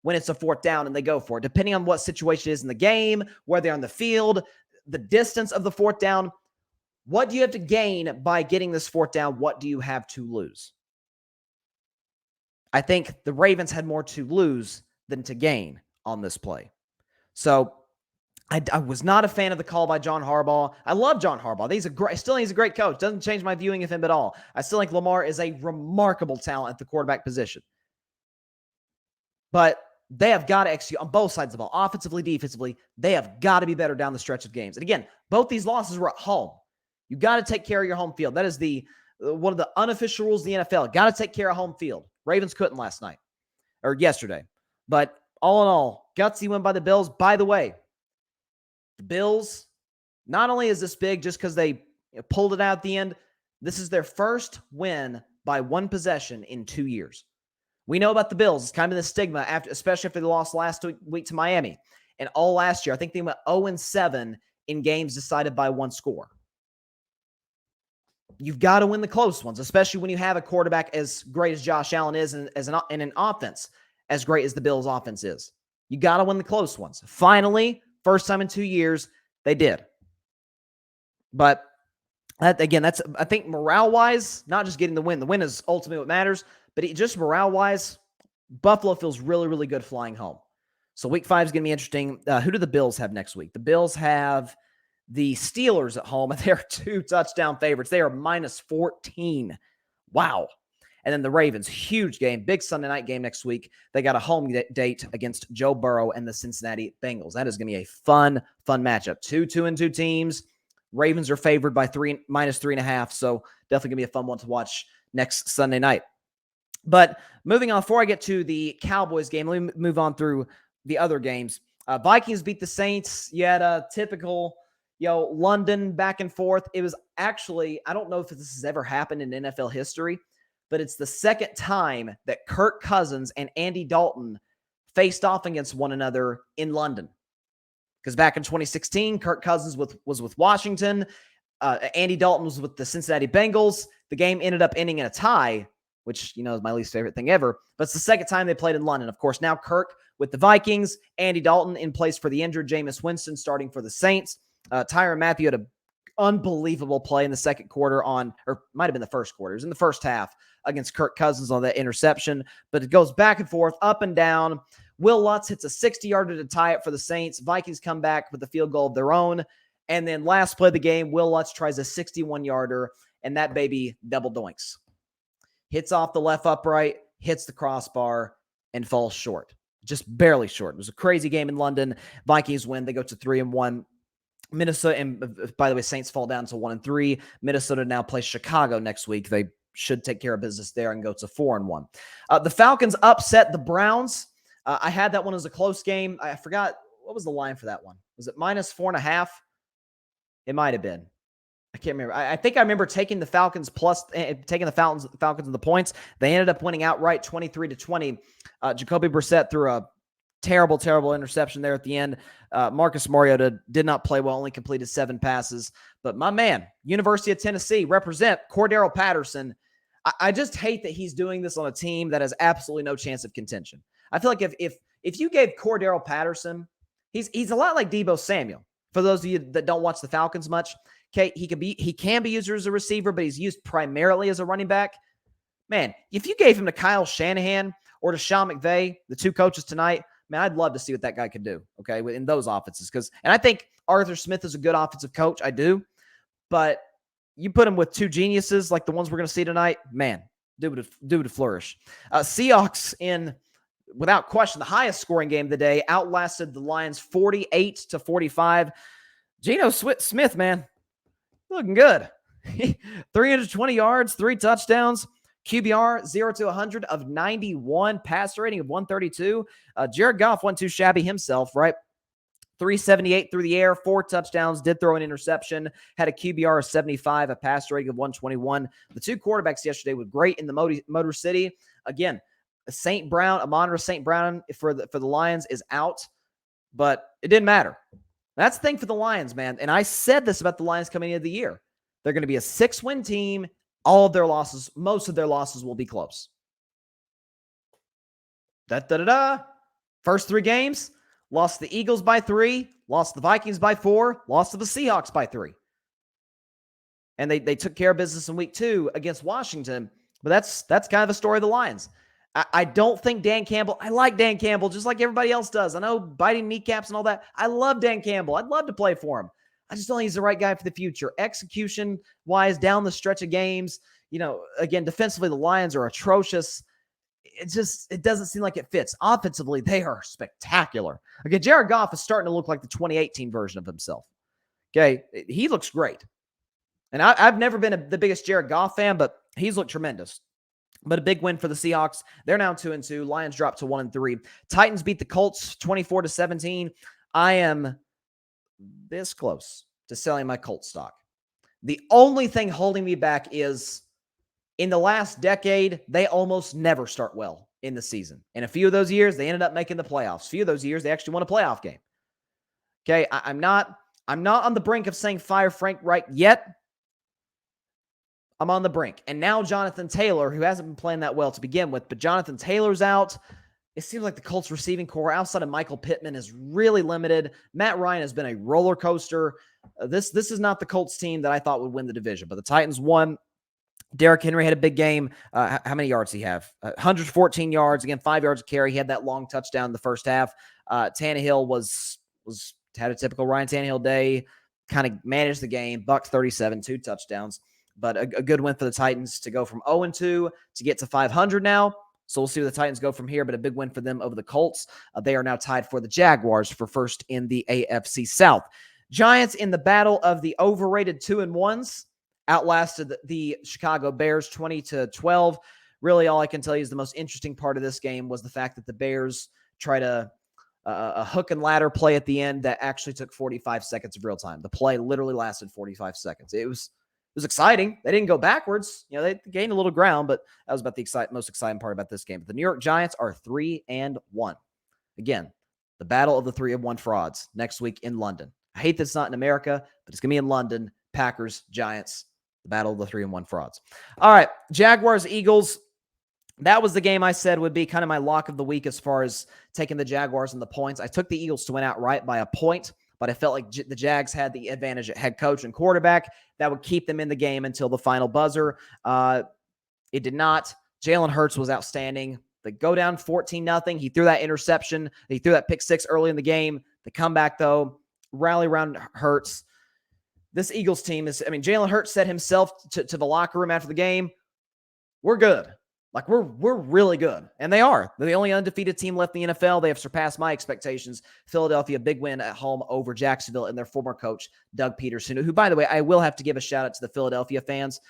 when it's a 4th down and they go for it. Depending on what situation it is in the game, where they're on the field, the distance of the 4th down, what do you have to gain by getting this 4th down? What do you have to lose? I think the Ravens had more to lose than to gain on this play. So I was not a fan of the call by John Harbaugh. I love John Harbaugh. I still think he's a great coach. Doesn't change my viewing of him at all. I still think Lamar is a remarkable talent at the quarterback position. But they have got to execute on both sides of the ball, offensively, defensively. They have got to be better down the stretch of games. And again, both these losses were at home. You got to take care of your home field. That is one of the unofficial rules of the NFL. Got to take care of home field. Ravens couldn't last night or yesterday. But all in all, gutsy win by the Bills. By the way, the Bills, not only is this big just because they pulled it out at the end, this is their first win by one possession in 2 years. We know about the Bills. It's kind of the stigma, especially after they lost last week to Miami. And all last year, I think they went 0-7 in games decided by one score. You've got to win the close ones, especially when you have a quarterback as great as Josh Allen is and an offense as great as the Bills' offense is. You got to win the close ones. Finally, first time in 2 years, they did. But that's, I think, morale-wise, not just getting the win. The win is ultimately what matters. But just morale-wise, Buffalo feels really, really good flying home. So week 5 is going to be interesting. Who do the Bills have next week? The Bills have the Steelers at home, and they're 2 touchdown favorites. They are -14. Wow. And then the Ravens, huge game, big Sunday night game next week. They got a home date against Joe Burrow and the Cincinnati Bengals. That is going to be a fun matchup. 2-2 teams. Ravens are favored by -3.5. So definitely going to be a fun one to watch next Sunday night. But moving on, before I get to the Cowboys game, let me move on through the other games. Vikings beat the Saints. You had a typical, London back and forth. It was actually, I don't know if this has ever happened in NFL history, but it's the second time that Kirk Cousins and Andy Dalton faced off against one another in London. Because back in 2016, Kirk Cousins was with Washington. Andy Dalton was with the Cincinnati Bengals. The game ended up ending in a tie, which, is my least favorite thing ever. But it's the second time they played in London. Of course, now Kirk with the Vikings, Andy Dalton in place for the injured Jameis Winston starting for the Saints. Tyrann Mathieu had an unbelievable play in the second quarter or might have been the first quarter. It was in the first half against Kirk Cousins on that interception. But it goes back and forth, up and down. Will Lutz hits a 60-yarder to tie it for the Saints. Vikings come back with a field goal of their own. And then last play of the game, Will Lutz tries a 61-yarder, and that baby double doinks. Hits off the left upright, hits the crossbar, and falls short. Just barely short. It was a crazy game in London. Vikings win. They go to 3-1. Minnesota, and by the way, Saints fall down to 1-3. Minnesota now plays Chicago next week. They should take care of business there and go to 4-1. The Falcons upset the Browns. I had that one as a close game. I forgot, what was the line for that one? Was it -4.5? It might have been. I can't remember. I think I remember taking the Falcons taking the Falcons and the points. They ended up winning outright 23-20. Jacoby Brissett threw a terrible interception there at the end. Marcus Mariota did not play well, only completed 7 passes. But my man, University of Tennessee, represent Cordero Patterson. I just hate that he's doing this on a team that has absolutely no chance of contention. I feel like if you gave Cordero Patterson, he's a lot like Deebo Samuel. For those of you that don't watch the Falcons much, okay, he can be used as a receiver, but he's used primarily as a running back. Man, if you gave him to Kyle Shanahan or to Sean McVay, the 2 coaches tonight, man, I'd love to see what that guy could do, okay, in those offenses. And I think Arthur Smith is a good offensive coach. I do. But you put him with 2 geniuses like the ones we're going to see tonight, man, dude would flourish. Seahawks in, without question, the highest scoring game of the day, outlasted the Lions 48-45. Geno Smith, man, looking good. 320 yards, 3 touchdowns. QBR 0-100 of 91, passer rating of 132. Jared Goff wasn't too shabby himself, right? 378 through the air, 4 touchdowns, did throw an interception, had a QBR of 75, a passer rating of 121. The 2 quarterbacks yesterday were great in the Motor City. Again, Amon-Ra St. Brown for the Lions is out, but it didn't matter. That's the thing for the Lions, man. And I said this about the Lions coming into the year. They're going to be a 6-win team. Most of their losses will be close. First 3 games, lost the Eagles by 3, lost the Vikings by 4, lost to the Seahawks by 3. And they took care of business in week 2 against Washington. But that's kind of the story of the Lions. I don't think Dan Campbell, I like Dan Campbell just like everybody else does. I know biting kneecaps and all that. I love Dan Campbell. I'd love to play for him. I just don't think he's the right guy for the future. Execution-wise, down the stretch of games, again, defensively, the Lions are atrocious. It doesn't seem like it fits. Offensively, they are spectacular. Okay, Jared Goff is starting to look like the 2018 version of himself. Okay, he looks great. And I've never been the biggest Jared Goff fan, but he's looked tremendous. But a big win for the Seahawks. They're now 2-2. Lions dropped to 1-3. Titans beat the Colts 24-17. I am this close to selling my Colts stock. The only thing holding me back is in the last decade, they almost never start well in the season. In a few of those years, they ended up making the playoffs. A few of those years, they actually won a playoff game. Okay, I'm not on the brink of saying fire Frank Reich yet. I'm on the brink. And now Jonathan Taylor, who hasn't been playing that well to begin with, but Jonathan Taylor's out. It seems like the Colts receiving core outside of Michael Pittman is really limited. Matt Ryan has been a roller coaster. This is not the Colts team that I thought would win the division, but the Titans won. Derrick Henry had a big game. How many yards did he have? 114 yards. Again, 5 yards of carry. He had that long touchdown in the first half. Tannehill had a typical Ryan Tannehill day, kind of managed the game. Bucs 37, 2 touchdowns. But a good win for the Titans to go from 0-2 to get to 500 now. So we'll see where the Titans go from here, but a big win for them over the Colts. They are now tied for the Jaguars for first in the AFC South. Giants in the battle of the overrated 2-1s outlasted the Chicago Bears 20-12. Really, all I can tell you is the most interesting part of this game was the fact that the Bears tried a hook and ladder play at the end that actually took 45 seconds of real time. The play literally lasted 45 seconds. It was exciting. They didn't go backwards. They gained a little ground, but that was about the most exciting part about this game. But the New York Giants are 3-1. Again, the battle of the 3-1 frauds next week in London. I hate that it's not in America, but it's going to be in London. Packers, Giants, the battle of the 3-1 frauds. All right, Jaguars, Eagles. That was the game I said would be kind of my lock of the week as far as taking the Jaguars and the points. I took the Eagles to win outright by a point, but I felt like the Jags had the advantage at head coach and quarterback that would keep them in the game until the final buzzer. It did not. Jalen Hurts was outstanding. They go down 14-0. He threw that interception. He threw that pick six early in the game. The comeback, though, rally around Hurts. This Eagles team Jalen Hurts said himself to the locker room after the game, we're good. Like, we're really good. And they are. They're the only undefeated team left in the NFL. They have surpassed my expectations. Philadelphia, big win at home over Jacksonville and their former coach, Doug Peterson, who, by the way, I will have to give a shout-out to the Philadelphia fans.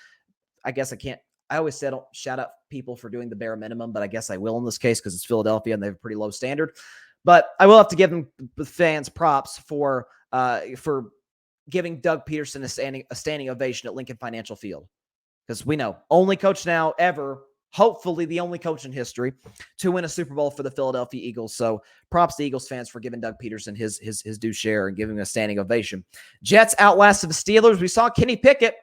I guess I can't. I always said don't shout out people for doing the bare minimum, but I guess I will in this case because it's Philadelphia and they have a pretty low standard. But I will have to give them the fans props for giving Doug Peterson a standing ovation at Lincoln Financial Field. Because we know, only coach now ever, hopefully the only coach in history to win a Super Bowl for the Philadelphia Eagles. So props to Eagles fans for giving Doug Peterson his due share and giving him a standing ovation. Jets outlasted the Steelers. We saw Kenny Pickett.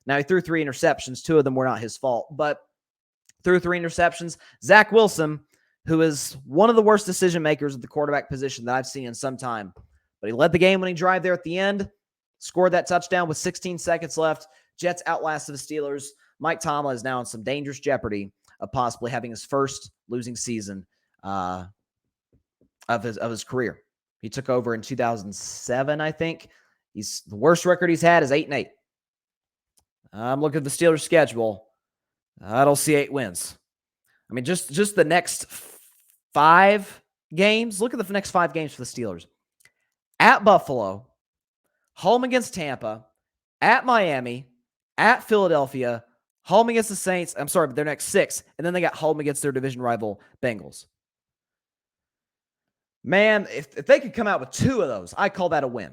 Now, he threw 3 interceptions. 2 of them were not his fault, but threw 3 interceptions. Zach Wilson, who is one of the worst decision makers at the quarterback position that I've seen in some time, but he led the game when he drive there at the end, scored that touchdown with 16 seconds left. Jets outlasted the Steelers. Mike Tomlin is now in some dangerous jeopardy of possibly having his first losing season of his career. He took over in 2007, I think. The worst record he's had is 8-8. I'm looking at the Steelers' schedule. I don't see 8 wins. Just the next 5 games. Look at the next 5 games for the Steelers. At Buffalo, home against Tampa, at Miami, at Philadelphia, home against the Saints. I'm sorry, but their next 6. And then they got home against their division rival Bengals. Man, if they could come out with 2 of those, I call that a win.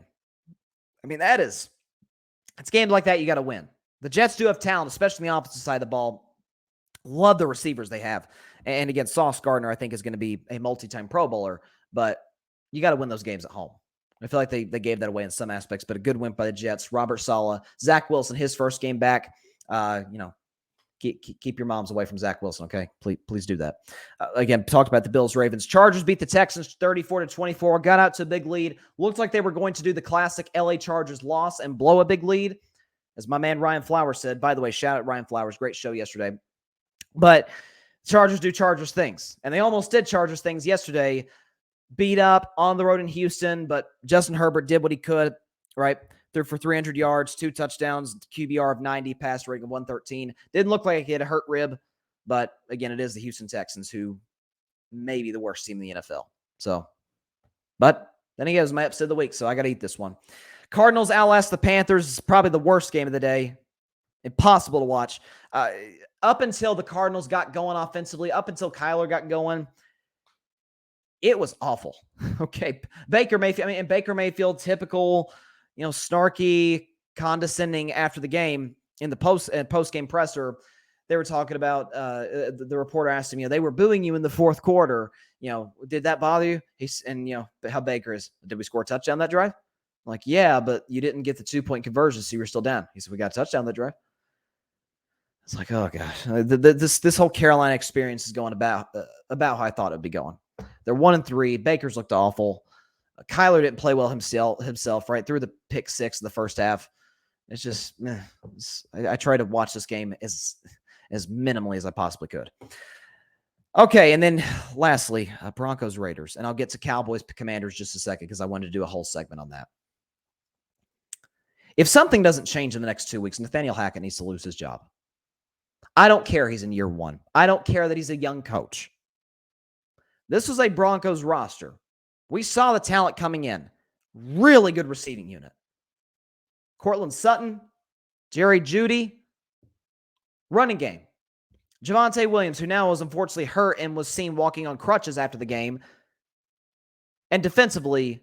It's games like that you got to win. The Jets do have talent, especially on the opposite side of the ball. Love the receivers they have. And again, Sauce Gardner, I think, is going to be a multi-time Pro Bowler, but you got to win those games at home. I feel like they gave that away in some aspects, but a good win by the Jets. Robert Saleh, Zach Wilson, his first game back. Keep your moms away from Zach Wilson, okay? Please do that. Again, talked about the Bills, Ravens. Chargers beat the Texans 34-24. Got out to a big lead. Looked like they were going to do the classic LA Chargers loss and blow a big lead. As my man Ryan Flowers said, by the way, shout out Ryan Flowers. Great show yesterday. But Chargers do Chargers things. And they almost did Chargers things yesterday. Beat up on the road in Houston, but Justin Herbert did what he could, right? Threw for 300 yards, 2 touchdowns, QBR of 90, pass rating of 113. Didn't look like he had a hurt rib, but again, it is the Houston Texans, who may be the worst team in the NFL. So, but then again, it was my upset of the week, so I got to eat this one. Cardinals outlast the Panthers is probably the worst game of the day. Impossible to watch. Up until the Cardinals got going offensively, up until Kyler got going, it was awful. Okay. Baker Mayfield, typical, snarky, condescending after the game in the post-game presser. They were talking about, the reporter asked him, they were booing you in the fourth quarter. Did that bother you? How Baker is, did we score a touchdown that drive? I'm like, yeah, but you didn't get the 2-point conversion, so you were still down. He said, we got a touchdown that drive. It's like, oh gosh, this whole Carolina experience is going about how I thought it'd be going. They're 1-3. Baker's looked awful. Kyler didn't play well himself, right? Threw the pick 6 in the first half. It's just, I try to watch this game as minimally as I possibly could. Okay, and then lastly, Broncos Raiders, and I'll get to Cowboys Commanders just a second because I wanted to do a whole segment on that. If something doesn't change in the next 2 weeks, Nathaniel Hackett needs to lose his job. I don't care he's in year 1. I don't care that he's a young coach. This was a Broncos roster. We saw the talent coming in. Really good receiving unit. Cortland Sutton, Jerry Jeudy, running game. Javonte Williams, who now was unfortunately hurt and was seen walking on crutches after the game. And defensively,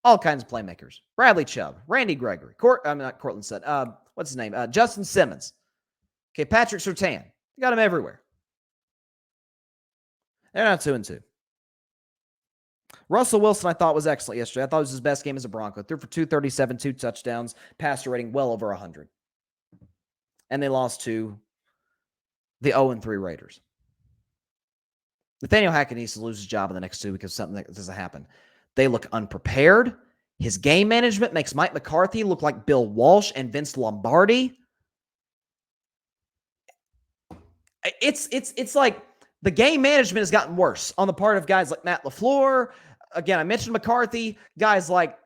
all kinds of playmakers. Bradley Chubb, Randy Gregory, not Cortland Sutton. What's his name? Justin Simmons. Okay, Patrick Surtain. You got him everywhere. They're not 2-2. Russell Wilson, I thought, was excellent yesterday. I thought it was his best game as a Bronco. Threw for 237, 2 touchdowns, passer rating well over 100. And they lost to the 0-3 Raiders. Nathaniel Hackett needs to lose his job in the next 2 because something that doesn't happen. They look unprepared. His game management makes Mike McCarthy look like Bill Walsh and Vince Lombardi. It's like the game management has gotten worse on the part of guys like Matt LaFleur. Again, I mentioned McCarthy. Guys like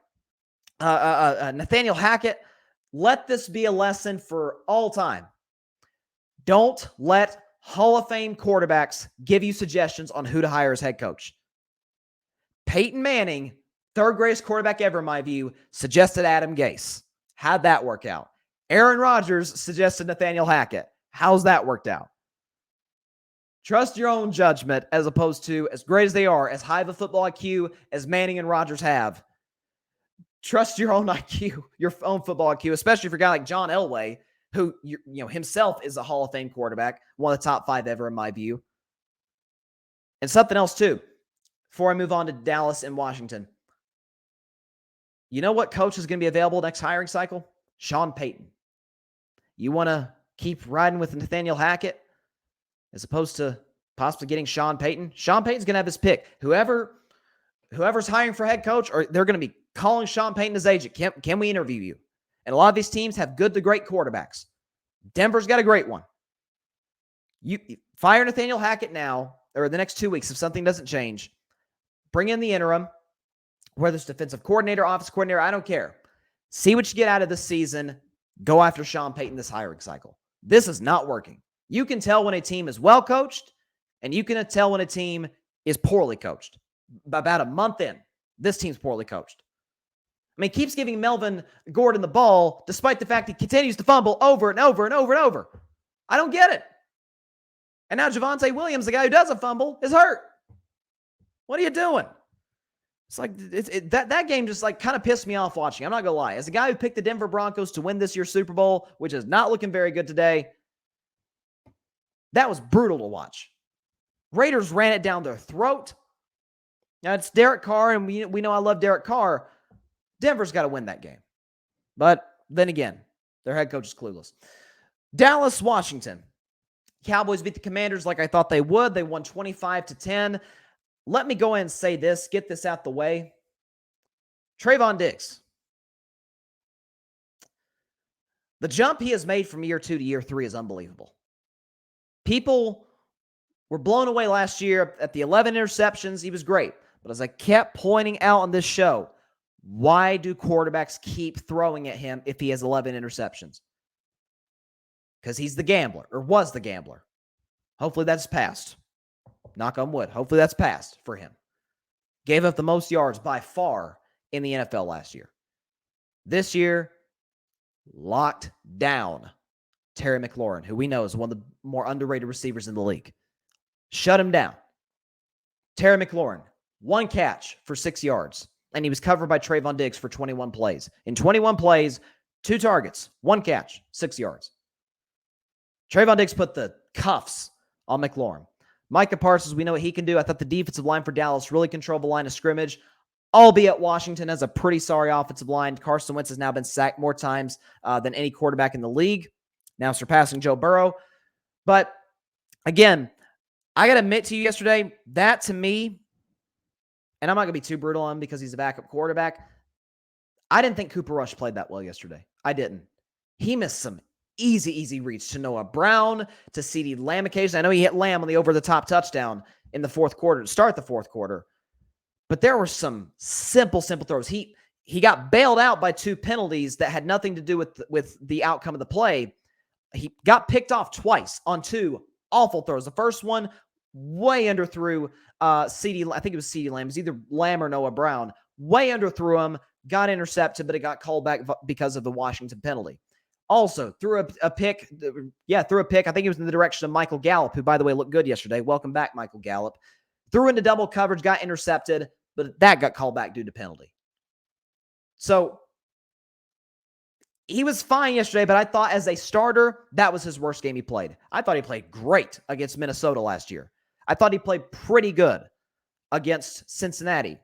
Nathaniel Hackett. Let this be a lesson for all time. Don't let Hall of Fame quarterbacks give you suggestions on who to hire as head coach. Peyton Manning, third greatest quarterback ever in my view, suggested Adam Gase. How'd that work out? Aaron Rodgers suggested Nathaniel Hackett. How's that worked out? Trust your own judgment as opposed to, as great as they are, as high of a football IQ as Manning and Rodgers have. Trust your own IQ, your own football IQ, especially for a guy like John Elway, who himself is a Hall of Fame quarterback, one of the top 5 ever in my view. And something else too, before I move on to Dallas and Washington. You know what coach is going to be available next hiring cycle? Sean Payton. You want to keep riding with Nathaniel Hackett as opposed to possibly getting Sean Payton? Sean Payton's going to have his pick. Whoever's hiring for head coach, or they're going to be calling Sean Payton his agent. Can we interview you? And a lot of these teams have good to great quarterbacks. Denver's got a great one. You fire Nathaniel Hackett now, or the next 2 weeks if something doesn't change. Bring in the interim, whether it's defensive coordinator, office coordinator, I don't care. See what you get out of this season. Go after Sean Payton this hiring cycle. This is not working. You can tell when a team is well coached, and you can tell when a team is poorly coached. About a month in, this team's poorly coached. I mean, keeps giving Melvin Gordon the ball, despite the fact he continues to fumble over and over and over and over. I don't get it. And now Javonte Williams, the guy who doesn't fumble, is hurt. What are you doing? It's like that game just like kind of pissed me off watching. I'm not going to lie. As a guy who picked the Denver Broncos to win this year's Super Bowl, which is not looking very good today, that was brutal to watch. Raiders ran it down their throat. Now, it's Derek Carr, and we know I love Derek Carr. Denver's got to win that game. But then again, their head coach is clueless. Dallas, Washington. Cowboys beat the Commanders like I thought they would. They won 25-10. Let me go ahead and say this, get this out the way. Trayvon Diggs. The jump he has made from year 2 to year 3 is unbelievable. People were blown away last year at the 11 interceptions. He was great. But as I kept pointing out on this show, why do quarterbacks keep throwing at him if he has 11 interceptions? Because he's the gambler, or was the gambler. Hopefully that's passed. Knock on wood. Hopefully that's passed for him. Gave up the most yards by far in the NFL last year. This year, locked down Terry McLaurin, who we know is one of the more underrated receivers in the league. Shut him down. Terry McLaurin, 1 catch for 6 yards, and he was covered by Trayvon Diggs for 21 plays. In 21 plays, 2 targets, 1 catch, 6 yards. Trayvon Diggs put the cuffs on McLaurin. Micah Parsons, we know what he can do. I thought the defensive line for Dallas really controlled the line of scrimmage, albeit Washington has a pretty sorry offensive line. Carson Wentz has now been sacked more times than any quarterback in the league, now surpassing Joe Burrow. But again, I got to admit to you yesterday, that to me, and I'm not going to be too brutal on him because he's a backup quarterback, I didn't think Cooper Rush played that well yesterday. I didn't. He missed some easy reads to Noah Brown, to CeeDee Lamb occasionally. I know he hit Lamb on the over-the-top touchdown in the fourth quarter to start the fourth quarter, but there were some simple throws. He got bailed out by 2 penalties that had nothing to do with the outcome of the play. He got picked off twice on 2 awful throws. The first one, way underthrew CeeDee. I think it was CeeDee Lamb. It was either Lamb or Noah Brown. Way underthrew him, got intercepted, but it got called back because of the Washington penalty. Also, threw a pick. Threw a pick. I think it was in the direction of Michael Gallup, who, by the way, looked good yesterday. Welcome back, Michael Gallup. Threw into double coverage, got intercepted, but that got called back due to penalty. So he was fine yesterday, but I thought as a starter, that was his worst game he played. I thought he played great against Minnesota last year. I thought he played pretty good against Cincinnati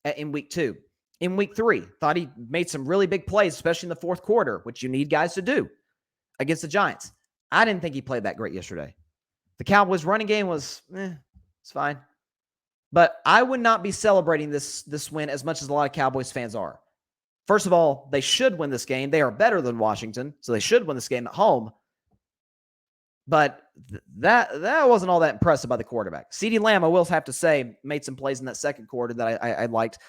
in week 2. In week 3, thought he made some really big plays, especially in the fourth quarter, which you need guys to do against the Giants. I didn't think he played that great yesterday. The Cowboys' running game was, it's fine. But I would not be celebrating this win as much as a lot of Cowboys fans are. First of all, they should win this game. They are better than Washington, so they should win this game at home. But that wasn't all that impressive by the quarterback. CeeDee Lamb, I will have to say, made some plays in that second quarter that I liked.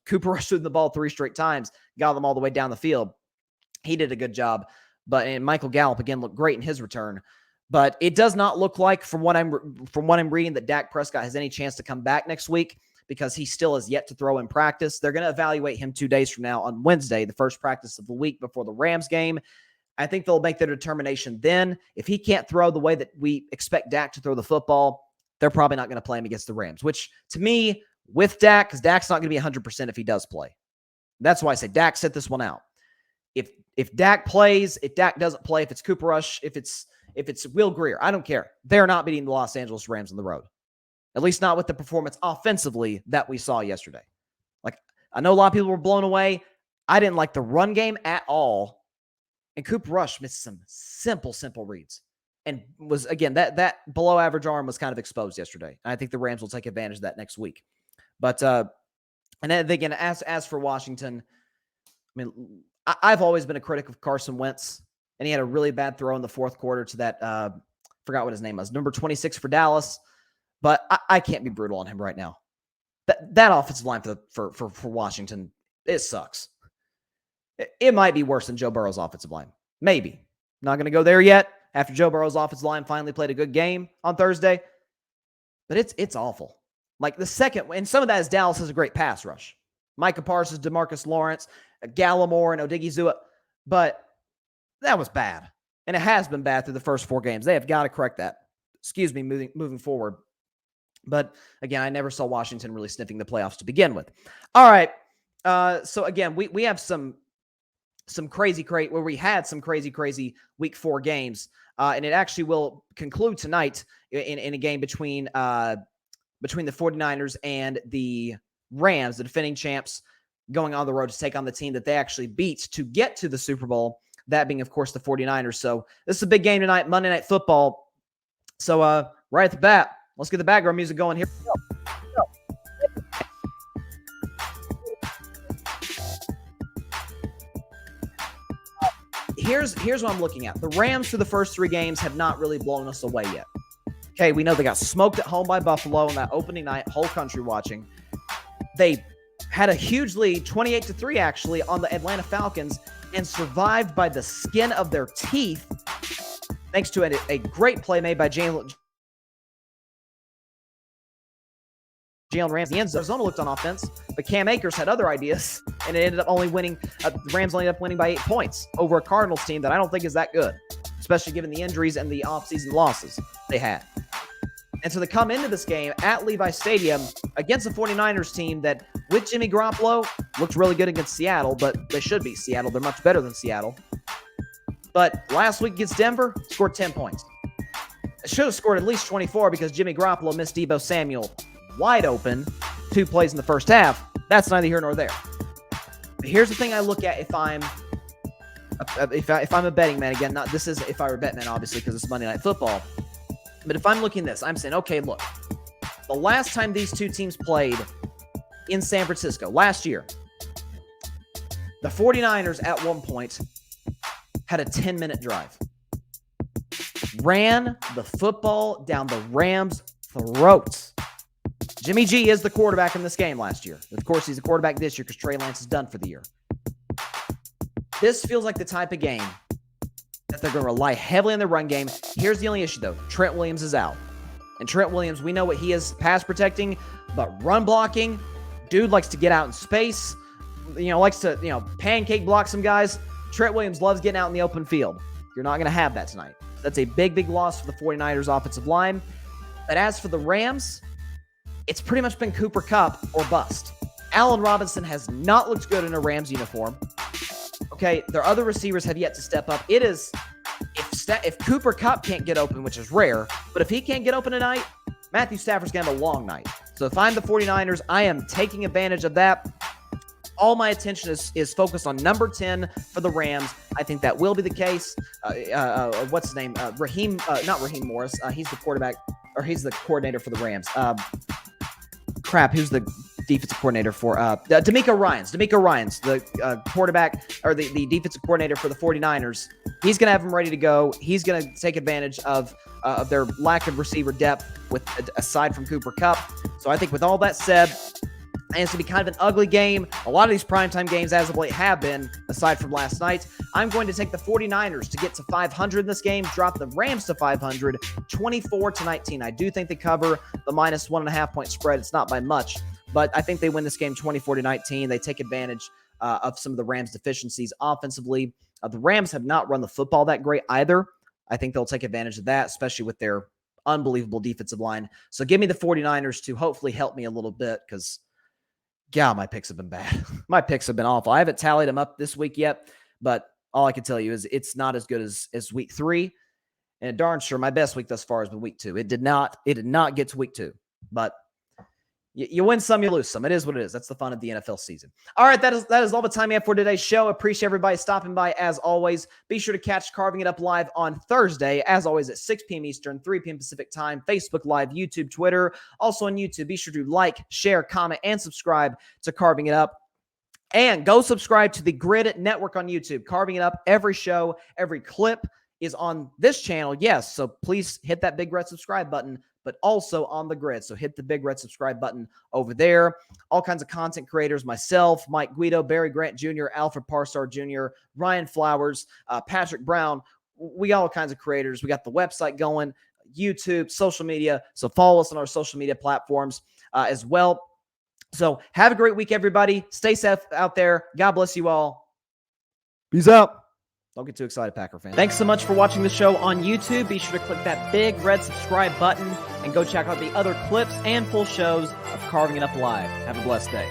Cooper Rush threw the ball 3 straight times, got them all the way down the field. He did a good job. And Michael Gallup, again, looked great in his return. But it does not look like, from what I'm reading, that Dak Prescott has any chance to come back next week because he still has yet to throw in practice. They're going to evaluate him 2 days from now on Wednesday, the first practice of the week before the Rams game. I think they'll make their determination then. If he can't throw the way that we expect Dak to throw the football, they're probably not going to play him against the Rams, which to me, with Dak, because Dak's not going to be 100% if he does play. That's why I say Dak, sit this one out. If Dak plays, if Dak doesn't play, if it's Cooper Rush, if it's Will Grier, I don't care. They're not beating the Los Angeles Rams on the road. At least not with the performance offensively that we saw yesterday. Like, I know a lot of people were blown away. I didn't like the run game at all. And Cooper Rush missed some simple reads. And was, again, that below average arm was kind of exposed yesterday. And I think the Rams will take advantage of that next week. But, and then again, as for Washington, I mean, I've always been a critic of Carson Wentz. And he had a really bad throw in the fourth quarter to that, forgot what his name was, number 26 for Dallas. But I can't be brutal on him right now. That offensive line for Washington, it sucks. It might be worse than Joe Burrow's offensive line. Maybe. Not going to go there yet after Joe Burrow's offensive line finally played a good game on Thursday. But it's awful. Like the second, and some of that is Dallas has a great pass rush. Micah Parsons, DeMarcus Lawrence, Gallimore, and Odigizua. But that was bad. And it has been bad through the first 4 games. They have got to correct that. Excuse me, moving forward. But again, I never saw Washington really sniffing the playoffs to begin with. All right. So again, we have some crazy where we had some crazy week 4 games. And it actually will conclude tonight in a game between the 49ers and the Rams, the defending champs, going on the road to take on the team that they actually beat to get to the Super Bowl, that being, of course, the 49ers. So this is a big game tonight, Monday Night Football. So right at the bat, let's get the background music going here. Here's what I'm looking at. The Rams, through the first 3 games, have not really blown us away yet. Okay, we know they got smoked at home by Buffalo on that opening night, whole country watching. They had a huge lead, 28-3 actually, on the Atlanta Falcons, and survived by the skin of their teeth, thanks to a great play made by Jalen Ramsey. The end zone. Arizona looked on offense, but Cam Akers had other ideas, and it ended up only winning. The Rams ended up winning by 8 points over a Cardinals team that I don't think is that good, especially given the injuries and the offseason losses they had. And so they come into this game at Levi Stadium against a 49ers team that, with Jimmy Garoppolo, looked really good against Seattle, but they should be Seattle. They're much better than Seattle. But last week against Denver, scored 10 points. It should have scored at least 24 because Jimmy Garoppolo missed Deebo Samuel wide open 2 plays in the first half. That's neither here nor there. But here's the thing I look at if I'm a betting man. Again, not this is if I were a bet man, obviously, because it's Monday Night Football. But if I'm looking at this, I'm saying, okay, look, the last time these two teams played in San Francisco, last year, the 49ers at one point had a 10-minute drive. Ran the football down the Rams' throats. Jimmy G is the quarterback in this game last year. Of course, he's the quarterback this year because Trey Lance is done for the year. This feels like the type of game that they're going to rely heavily on the run game. Here's the only issue, though. Trent Williams is out. And Trent Williams, we know what he is pass protecting, but run blocking, dude likes to get out in space, likes to, pancake block some guys. Trent Williams loves getting out in the open field. You're not going to have that tonight. That's a big, big loss for the 49ers offensive line. But as for the Rams, it's pretty much been Cooper Kupp or bust. Allen Robinson has not looked good in a Rams uniform. Okay, their other receivers have yet to step up. It is, if Cooper Kupp can't get open, which is rare, but if he can't get open tonight, Matthew Stafford's going to have a long night. So if I'm the 49ers, I am taking advantage of that. All my attention is focused on number 10 for the Rams. I think that will be the case. What's his name? Not Raheem Morris. He's the quarterback, or he's the coordinator for the Rams. Who's the defensive coordinator for DeMeco Ryans, the quarterback, or the defensive coordinator for the 49ers. He's going to have them ready to go. He's going to take advantage of their lack of receiver depth aside from Cooper Kupp. So I think with all that said, and it's going to be kind of an ugly game. A lot of these primetime games as of late have been, aside from last night. I'm going to take the 49ers to get to 500 in this game, drop the Rams to 500, 24-19. I do think they cover the minus 1.5 point spread. It's not by much, but I think they win this game 24-19. They take advantage of some of the Rams' deficiencies offensively. The Rams have not run the football that great either. I think they'll take advantage of that, especially with their unbelievable defensive line. So give me the 49ers to hopefully help me a little bit because, God, my picks have been bad. My picks have been awful. I haven't tallied them up this week yet, but all I can tell you is it's not as good as week 3. And darn sure, my best week thus far has been week 2. It did not get to week 2, but you win some, you lose some. It is what it is. That's the fun of the NFL season. All right, that is all the time we have for today's show. Appreciate everybody stopping by as always. Be sure to catch Carving It Up live on Thursday, as always at 6 p.m. Eastern, 3 p.m. Pacific time, Facebook Live, YouTube, Twitter. Also on YouTube, be sure to like, share, comment, and subscribe to Carving It Up. And go subscribe to the Grid Network on YouTube. Carving It Up, every show, every clip is on this channel. Yes, so please hit that big red subscribe button, but also on the Grid. So hit the big red subscribe button over there. All kinds of content creators, myself, Mike Guido, Barry Grant Jr., Alfred Parsar Jr., Ryan Flowers, Patrick Brown. We got all kinds of creators. We got the website going, YouTube, social media. So follow us on our social media platforms as well. So have a great week, everybody. Stay safe out there. God bless you all. Peace out. Don't get too excited, Packer fans. Thanks so much for watching the show on YouTube. Be sure to click that big red subscribe button and go check out the other clips and full shows of Carving It Up Live. Have a blessed day.